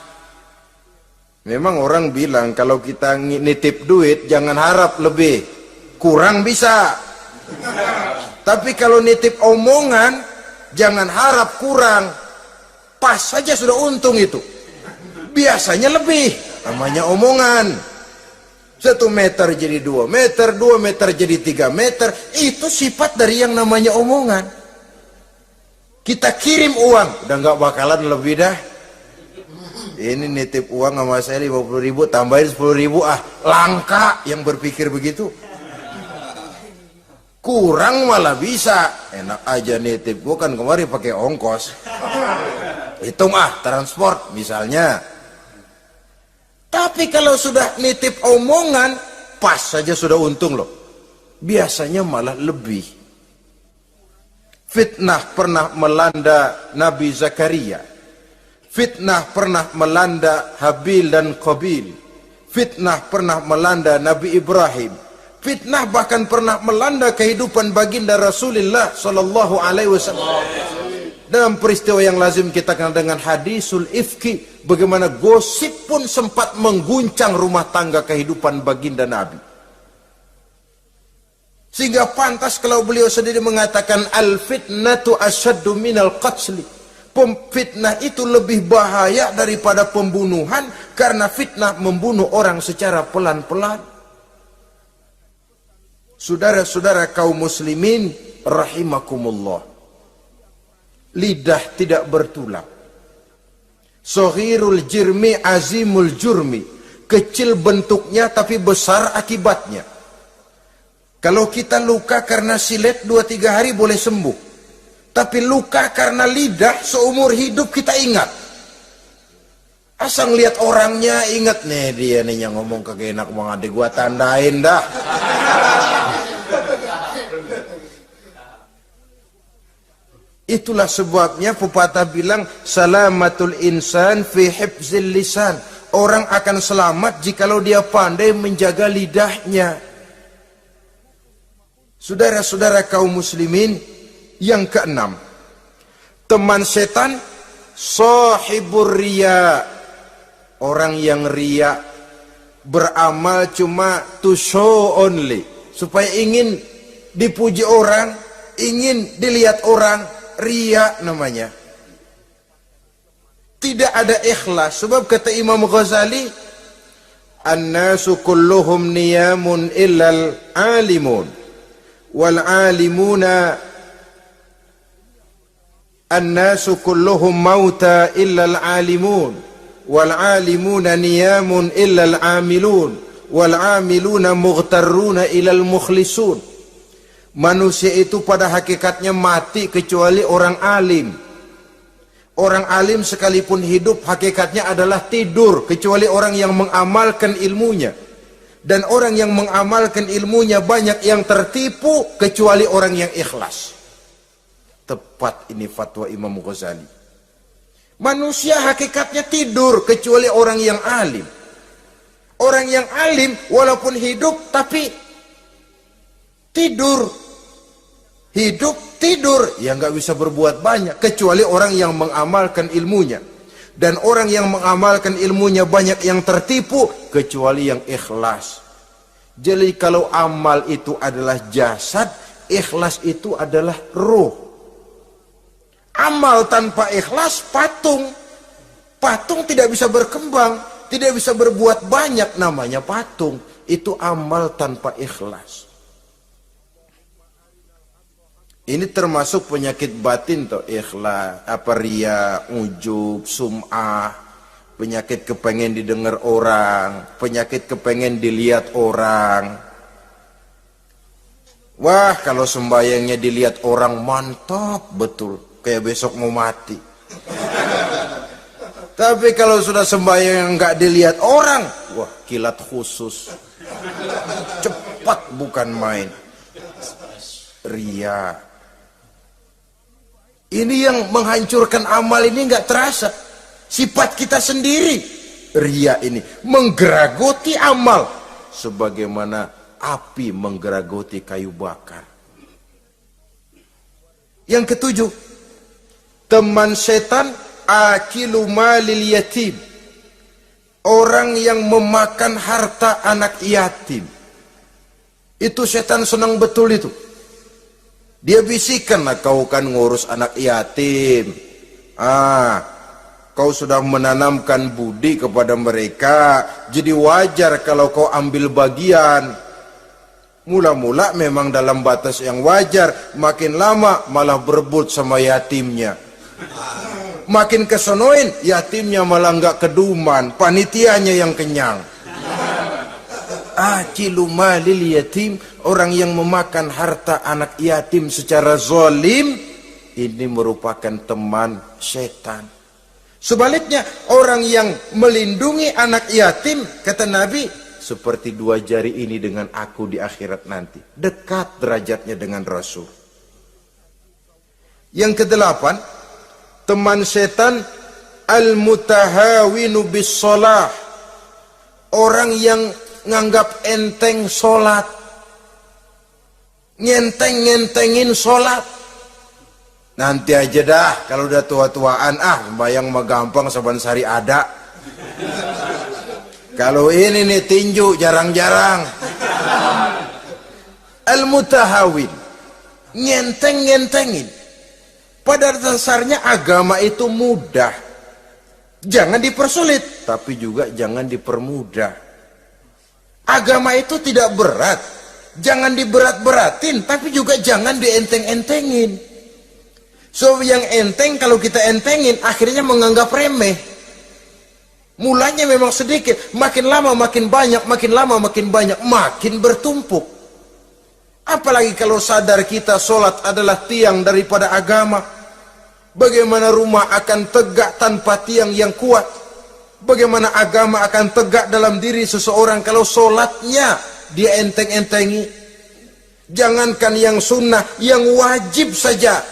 A: Memang orang bilang kalau kita nitip duit jangan harap lebih, kurang bisa. Tapi kalau nitip omongan jangan harap kurang, pas saja sudah untung itu. Biasanya lebih, namanya omongan. 1 meter jadi 2 meter, 2 meter jadi 3 meter. Itu sifat dari yang namanya omongan. Kita kirim uang, udah gak bakalan lebih dah. Ini nitip uang sama saya 50.000, tambahin 10.000, langka yang berpikir begitu. Kurang malah bisa, enak aja nitip, gua kan kemarin pakai ongkos. Hitung transport misalnya. Tapi kalau sudah nitip omongan, pas saja sudah untung loh. Biasanya malah lebih. Fitnah pernah melanda Nabi Zakaria. Fitnah pernah melanda Habil dan Qabil. Fitnah pernah melanda Nabi Ibrahim. Fitnah bahkan pernah melanda kehidupan baginda Rasulullah sallallahu alaihi wasallam. Dalam peristiwa yang lazim kita kenal dengan hadisul ifki, bagaimana gosip pun sempat mengguncang rumah tangga kehidupan baginda Nabi. Sehingga pantas kalau beliau sendiri mengatakan al-fitnatu asyaddu minal qatli. Fitnah itu lebih bahaya daripada pembunuhan, karena fitnah membunuh orang secara pelan-pelan. Saudara-saudara kaum muslimin rahimakumullah, lidah tidak bertulang. Soghirul jirmi azimul jurmi, kecil bentuknya tapi besar akibatnya. Kalau kita luka karena silet 2-3 hari boleh sembuh, tapi luka karena lidah seumur hidup kita ingat. Asal lihat orangnya ingat, nih dia nih yang ngomong kagak enak bang adik, gua tandain dah. Itulah sebabnya pepatah bilang salamatul insan fi hifzil lisan. Orang akan selamat jikalau dia pandai menjaga lidahnya. Saudara-saudara kaum muslimin, yang keenam, teman setan sahibur riya. Orang yang riya, beramal cuma to show only, supaya ingin dipuji orang, ingin dilihat orang. Riya namanya. Tidak ada ikhlas. Sebab kata Imam Ghazali, an-nasu kulluhum niyamun illal alimun, wal alimuna an-nasu kulluhum mauta illal alimun, wal alimuna niyamun illal amilun, wal amiluna mughtarruna illal mukhlisun. Manusia itu pada hakikatnya mati kecuali orang alim. Orang alim sekalipun hidup hakikatnya adalah tidur, kecuali orang yang mengamalkan ilmunya. Dan orang yang mengamalkan ilmunya banyak yang tertipu, kecuali orang yang ikhlas. Tepat ini fatwa Imam Ghazali. Manusia hakikatnya tidur kecuali orang yang alim. Orang yang alim walaupun hidup tapi tidur. Hidup tidur, ya nggak bisa berbuat banyak, kecuali orang yang mengamalkan ilmunya. Dan orang yang mengamalkan ilmunya banyak yang tertipu, kecuali yang ikhlas. Jadi kalau amal itu adalah jasad, ikhlas itu adalah ruh. Amal tanpa ikhlas patung. Patung tidak bisa berkembang, tidak bisa berbuat banyak, namanya patung. Itu amal tanpa ikhlas. Ini termasuk penyakit batin toh, ikhlas, riya, ujub, sum'ah, penyakit kepengen didengar orang, penyakit kepengen dilihat orang. Wah, kalau sembayangnya dilihat orang mantap betul, kayak besok mau mati. Tapi kalau sudah sembayang nggak dilihat orang, wah kilat khusus, cepat bukan main. Riya. Ini yang menghancurkan amal ini nggak terasa. Sifat kita sendiri. Riya ini menggeragoti amal. Sebagaimana api menggeragoti kayu bakar. Yang ketujuh. Teman setan akilu malil yatim. Orang yang memakan harta anak yatim. Itu setan senang betul itu. Dia bisikan, nah, kau kan ngurus anak yatim. Kau sudah menanamkan budi kepada mereka. Jadi wajar kalau kau ambil bagian. Mula-mula memang dalam batas yang wajar. Makin lama malah berebut sama yatimnya. Makin kesonoin, yatimnya malah nggak keduman, panitianya yang kenyang. Akilu malil yatim, orang yang memakan harta anak yatim secara zalim, ini merupakan teman setan. Sebaliknya, orang yang melindungi anak yatim, kata Nabi, seperti dua jari ini dengan aku di akhirat nanti. Dekat derajatnya dengan Rasul. Yang kedelapan, teman setan al-mutahawinu bis shalah. Orang yang nganggap enteng sholat, ngenteng-ngentengin sholat. Nanti aja dah, kalau udah tua-tuaan, sembahyang mah gampang, saban sehari ada. Kalau ini nih tinju jarang-jarang. Al-mutahawin, ngenteng-ngentengin. Pada dasarnya agama itu mudah, jangan dipersulit, tapi juga jangan dipermudah. Agama itu tidak berat, jangan diberat-beratin, tapi juga jangan dienteng-entengin. So yang enteng kalau kita entengin akhirnya menganggap remeh. Mulanya memang sedikit, makin lama makin banyak, makin lama makin banyak, makin bertumpuk. Apalagi kalau sadar kita sholat adalah tiang daripada agama. Bagaimana rumah akan tegak tanpa tiang yang kuat? Bagaimana agama akan tegak dalam diri seseorang kalau sholatnya dia enteng-entengi? Jangankan yang sunnah, yang wajib saja.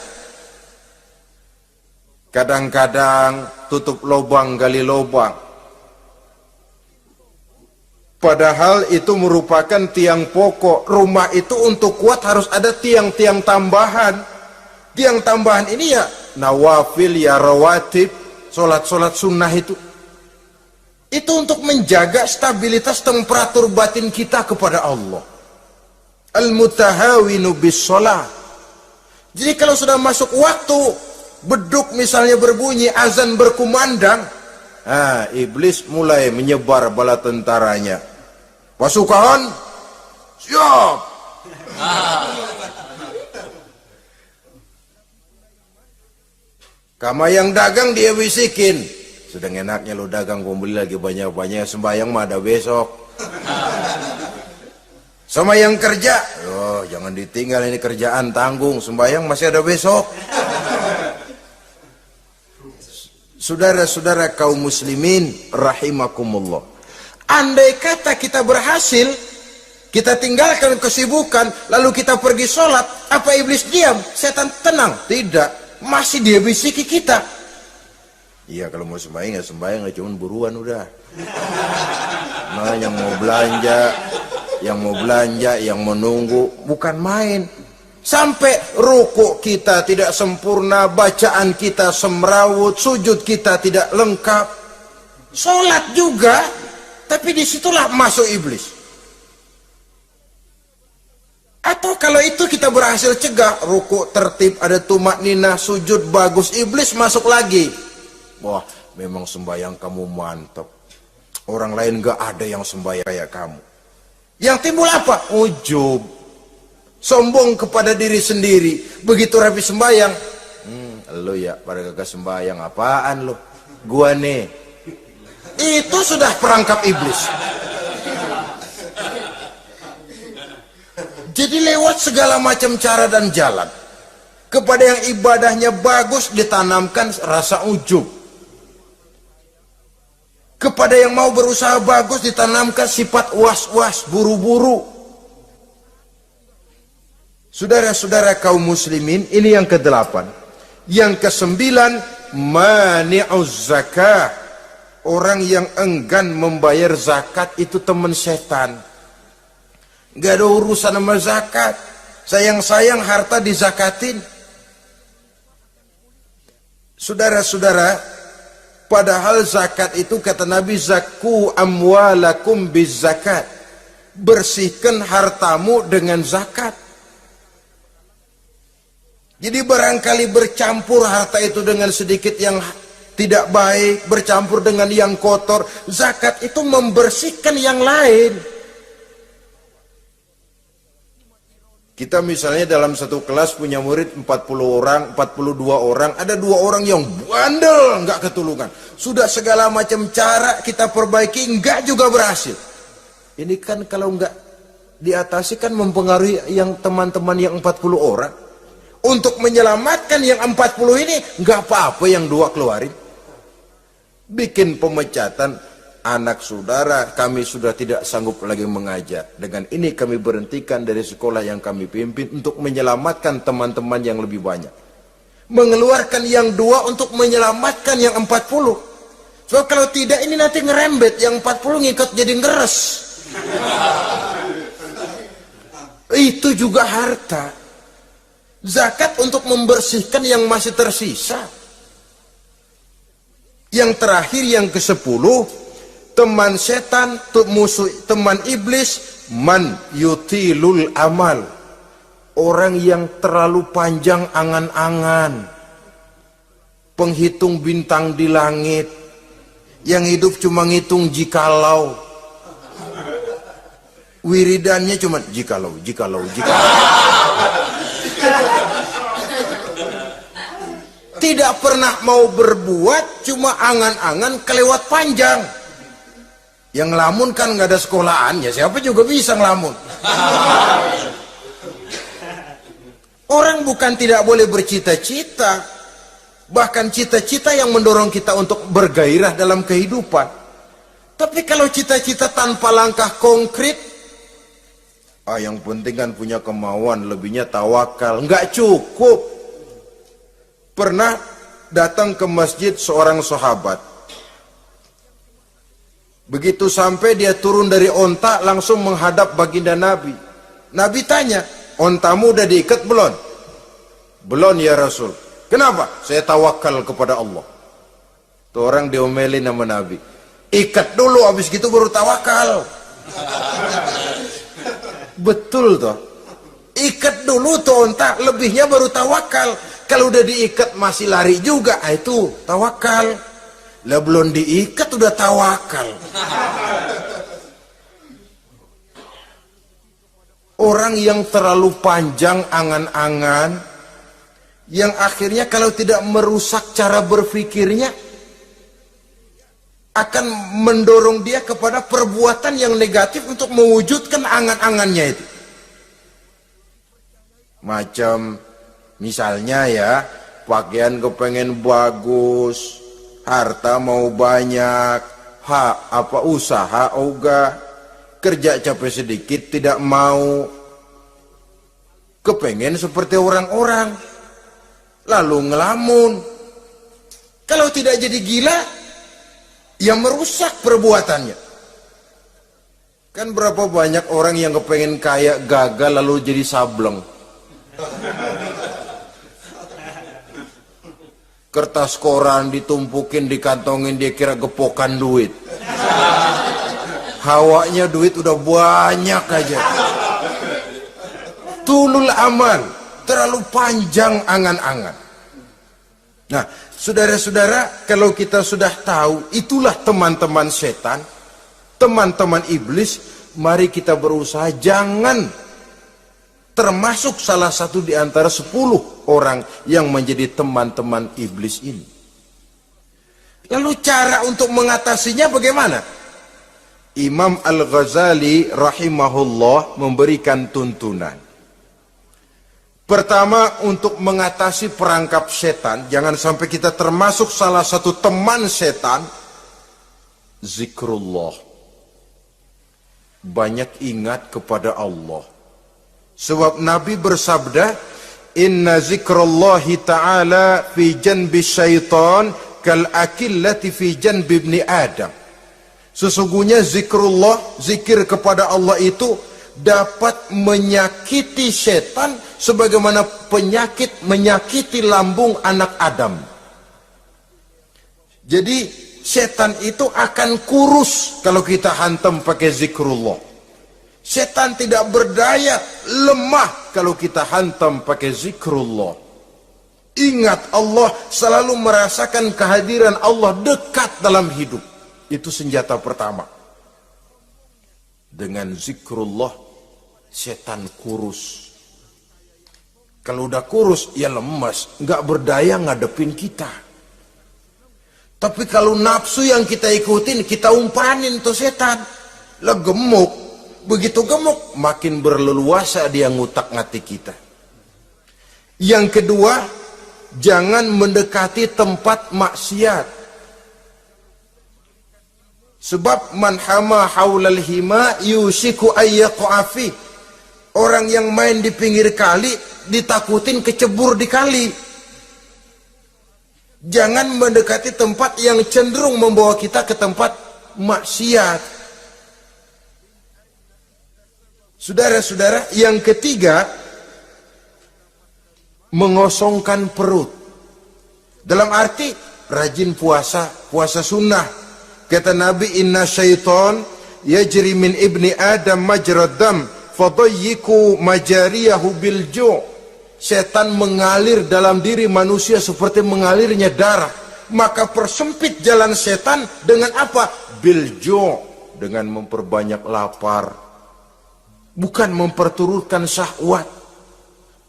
A: Kadang-kadang tutup lubang gali lubang. Padahal itu merupakan tiang pokok. Rumah itu untuk kuat harus ada tiang-tiang tambahan. Tiang tambahan ini ya nawafil, ya rawatib, solat-solat sunnah itu. Itu untuk menjaga stabilitas temperatur batin kita kepada Allah. Al-mutahawinu bis shalah. Jadi kalau sudah masuk waktu beduk misalnya berbunyi, azan berkumandang, iblis mulai menyebar bala tentaranya. Pasukan siap. Kama yang dagang dia bisikin, sedang enaknya lo dagang, gua beli lagi banyak-banyak, sembahyang mah ada besok. Sama yang kerja, jangan ditinggal, ini kerjaan tanggung, sembahyang masih ada besok. Saudara-saudara kaum muslimin rahimakumullah, andai kata kita berhasil, kita tinggalkan kesibukan, lalu kita pergi sholat, apa iblis diam? Setan tenang? Tidak, masih dia bisiki kita. Iya, kalau mau sembahyang ya sembahyang, cuman buruan udah. Nah, yang mau belanja, yang menunggu, bukan main. Sampai ruku kita tidak sempurna, bacaan kita semrawut, sujud kita tidak lengkap, sholat juga, tapi disitulah masuk iblis. Atau kalau itu kita berhasil cegah, ruku tertib, ada tumakninah, sujud bagus, iblis masuk lagi. Wah, memang sembahyang kamu mantap, orang lain gak ada yang sembahyang kayak kamu. Yang timbul apa? Ujub, sombong kepada diri sendiri. Begitu rapi sembahyang, lo ya pada kagak sembahyang, apaan lo? Gua nih. Itu sudah perangkap iblis. Jadi lewat segala macam cara dan jalan, kepada yang ibadahnya bagus ditanamkan rasa ujub, kepada yang mau berusaha bagus ditanamkan sifat was-was, buru-buru. Saudara-saudara kaum muslimin, ini yang ke-8. Yang ke-9, mani'uz zakah. Orang yang enggan membayar zakat itu teman setan. Gak ada urusan sama zakat. Sayang-sayang harta dizakatin. Saudara-saudara, padahal zakat itu kata Nabi, zakku amwalakum biz zakat. Bersihkan hartamu dengan zakat. Jadi barangkali bercampur harta itu dengan sedikit yang tidak baik, bercampur dengan yang kotor. Zakat itu membersihkan yang lain. Kita misalnya dalam satu kelas punya murid 40 orang, 42 orang, ada 2 orang yang bandel, nggak ketulungan. Sudah segala macam cara kita perbaiki, nggak juga berhasil. Ini kan kalau nggak diatasi kan mempengaruhi yang teman-teman yang 40 orang. Untuk menyelamatkan yang 40 ini, nggak apa-apa yang 2 keluarin. Bikin pemecatan. Anak saudara, kami sudah tidak sanggup lagi mengajar. Dengan ini kami berhentikan dari sekolah yang kami pimpin untuk menyelamatkan teman-teman yang lebih banyak. Mengeluarkan yang 2 untuk menyelamatkan yang 40. So kalau tidak ini nanti ngerembet, yang 40 ngikut jadi ngeres. Itu juga harta. Zakat untuk membersihkan yang masih tersisa. Yang terakhir yang ke-10, teman setan, musuh, teman iblis, man yutilul amal. Orang yang terlalu panjang angan-angan. Penghitung bintang di langit. Yang hidup cuma ngitung jikalau. Wiridannya cuma jikalau. Tidak pernah mau berbuat, cuma angan-angan kelewat panjang. Yang ngelamun kan nggak ada sekolahan, ya siapa juga bisa ngelamun. Orang bukan tidak boleh bercita-cita, bahkan cita-cita yang mendorong kita untuk bergairah dalam kehidupan. Tapi kalau cita-cita tanpa langkah konkret, yang penting kan punya kemauan, lebihnya tawakal, nggak cukup. Pernah datang ke masjid seorang sahabat. Begitu sampai dia turun dari onta langsung menghadap baginda Nabi. Nabi tanya, ontamu udah diikat belum? Belum ya Rasul. Kenapa? Saya tawakal kepada Allah. Tuh orang diomelin sama Nabi. Ikat dulu, habis gitu baru tawakal. Betul toh. Ikat dulu tuh onta, lebihnya baru tawakal. Kalau udah diikat masih lari juga, itu tawakal. Lah belum diikat udah tawakal. Orang yang terlalu panjang angan-angan, yang akhirnya kalau tidak merusak cara berpikirnya, akan mendorong dia kepada perbuatan yang negatif untuk mewujudkan angan-angannya itu. Macam misalnya ya, pakaian kepengen bagus, harta mau banyak, usaha ogah, kerja capek sedikit tidak mau, kepengen seperti orang-orang, lalu ngelamun. Kalau tidak jadi gila, ya merusak perbuatannya. Kan berapa banyak orang yang kepengen kaya gagal lalu jadi sableng. Kertas koran ditumpukin, dikantongin, dia kira gepokan duit. Hawanya duit udah banyak aja. Tulul amal, terlalu panjang angan-angan. Nah, saudara-saudara, kalau kita sudah tahu itulah teman-teman setan, teman-teman iblis, mari kita berusaha jangan termasuk salah satu di antara 10 orang yang menjadi teman-teman iblis ini. Lalu cara untuk mengatasinya bagaimana? Imam Al-Ghazali rahimahullah memberikan tuntunan. Pertama, untuk mengatasi perangkap setan, jangan sampai kita termasuk salah satu teman setan, zikrullah. Banyak ingat kepada Allah. Sebab Nabi bersabda, inna zikrullahi ta'ala fi janbi syaitan kal akillati fi janbi ibni Adam. Sesungguhnya zikrullah, zikir kepada Allah itu dapat menyakiti setan sebagaimana penyakit menyakiti lambung anak Adam. Jadi setan itu akan kurus kalau kita hantam pakai zikrullah. Setan tidak berdaya, lemah kalau kita hantam pakai zikrullah. Ingat Allah, selalu merasakan kehadiran Allah dekat dalam hidup. Itu senjata pertama. Dengan zikrullah, setan kurus. Kalau udah kurus, ya lemes, nggak berdaya ngadepin kita. Tapi kalau nafsu yang kita ikutin, kita umpanin tuh setan. Lah gemuk, begitu gemuk, makin berleluasa dia ngutak-ngatik kita. Yang kedua, jangan mendekati tempat maksiat. Sebab man hama haulal hima yusiku ayyaqafi. Orang yang main di pinggir kali ditakutin kecebur di kali. Jangan mendekati tempat yang cenderung membawa kita ke tempat maksiat. Saudara-saudara, yang ketiga, mengosongkan perut. Dalam arti rajin puasa, puasa sunnah. Kata Nabi, inna syaitan yajri min ibni adam majrad dam fadayyiku majariyahu bil ju'. Setan mengalir dalam diri manusia seperti mengalirnya darah. Maka persempit jalan setan dengan apa? Bil ju', dengan memperbanyak lapar. Bukan memperturutkan syahwat.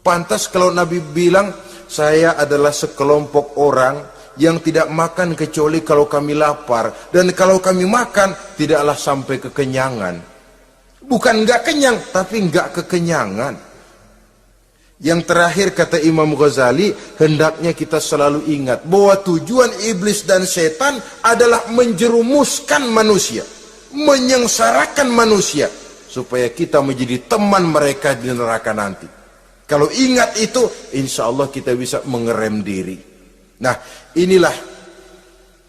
A: Pantas kalau Nabi bilang, saya adalah sekelompok orang yang tidak makan kecuali kalau kami lapar. Dan kalau kami makan, tidaklah sampai kekenyangan. Bukan enggak kenyang, tapi enggak kekenyangan. Yang terakhir kata Imam Ghazali, hendaknya kita selalu ingat bahwa tujuan iblis dan setan adalah menjerumuskan manusia, menyengsarakan manusia, supaya kita menjadi teman mereka di neraka nanti. Kalau ingat itu, insya Allah kita bisa mengerem diri. Nah, inilah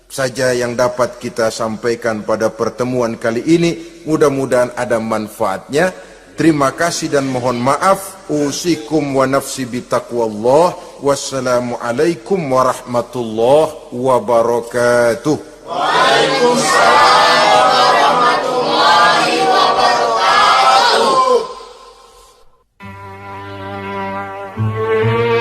A: saja yang dapat kita sampaikan pada pertemuan kali ini. Mudah-mudahan ada manfaatnya. Terima kasih dan mohon maaf. Usikum wa nafsi bitaqwallah. Wassalamualaikum warahmatullahi wabarakatuh.
B: Waalaikumsalam warahmatullahi wabarakatuh.
C: Thank you.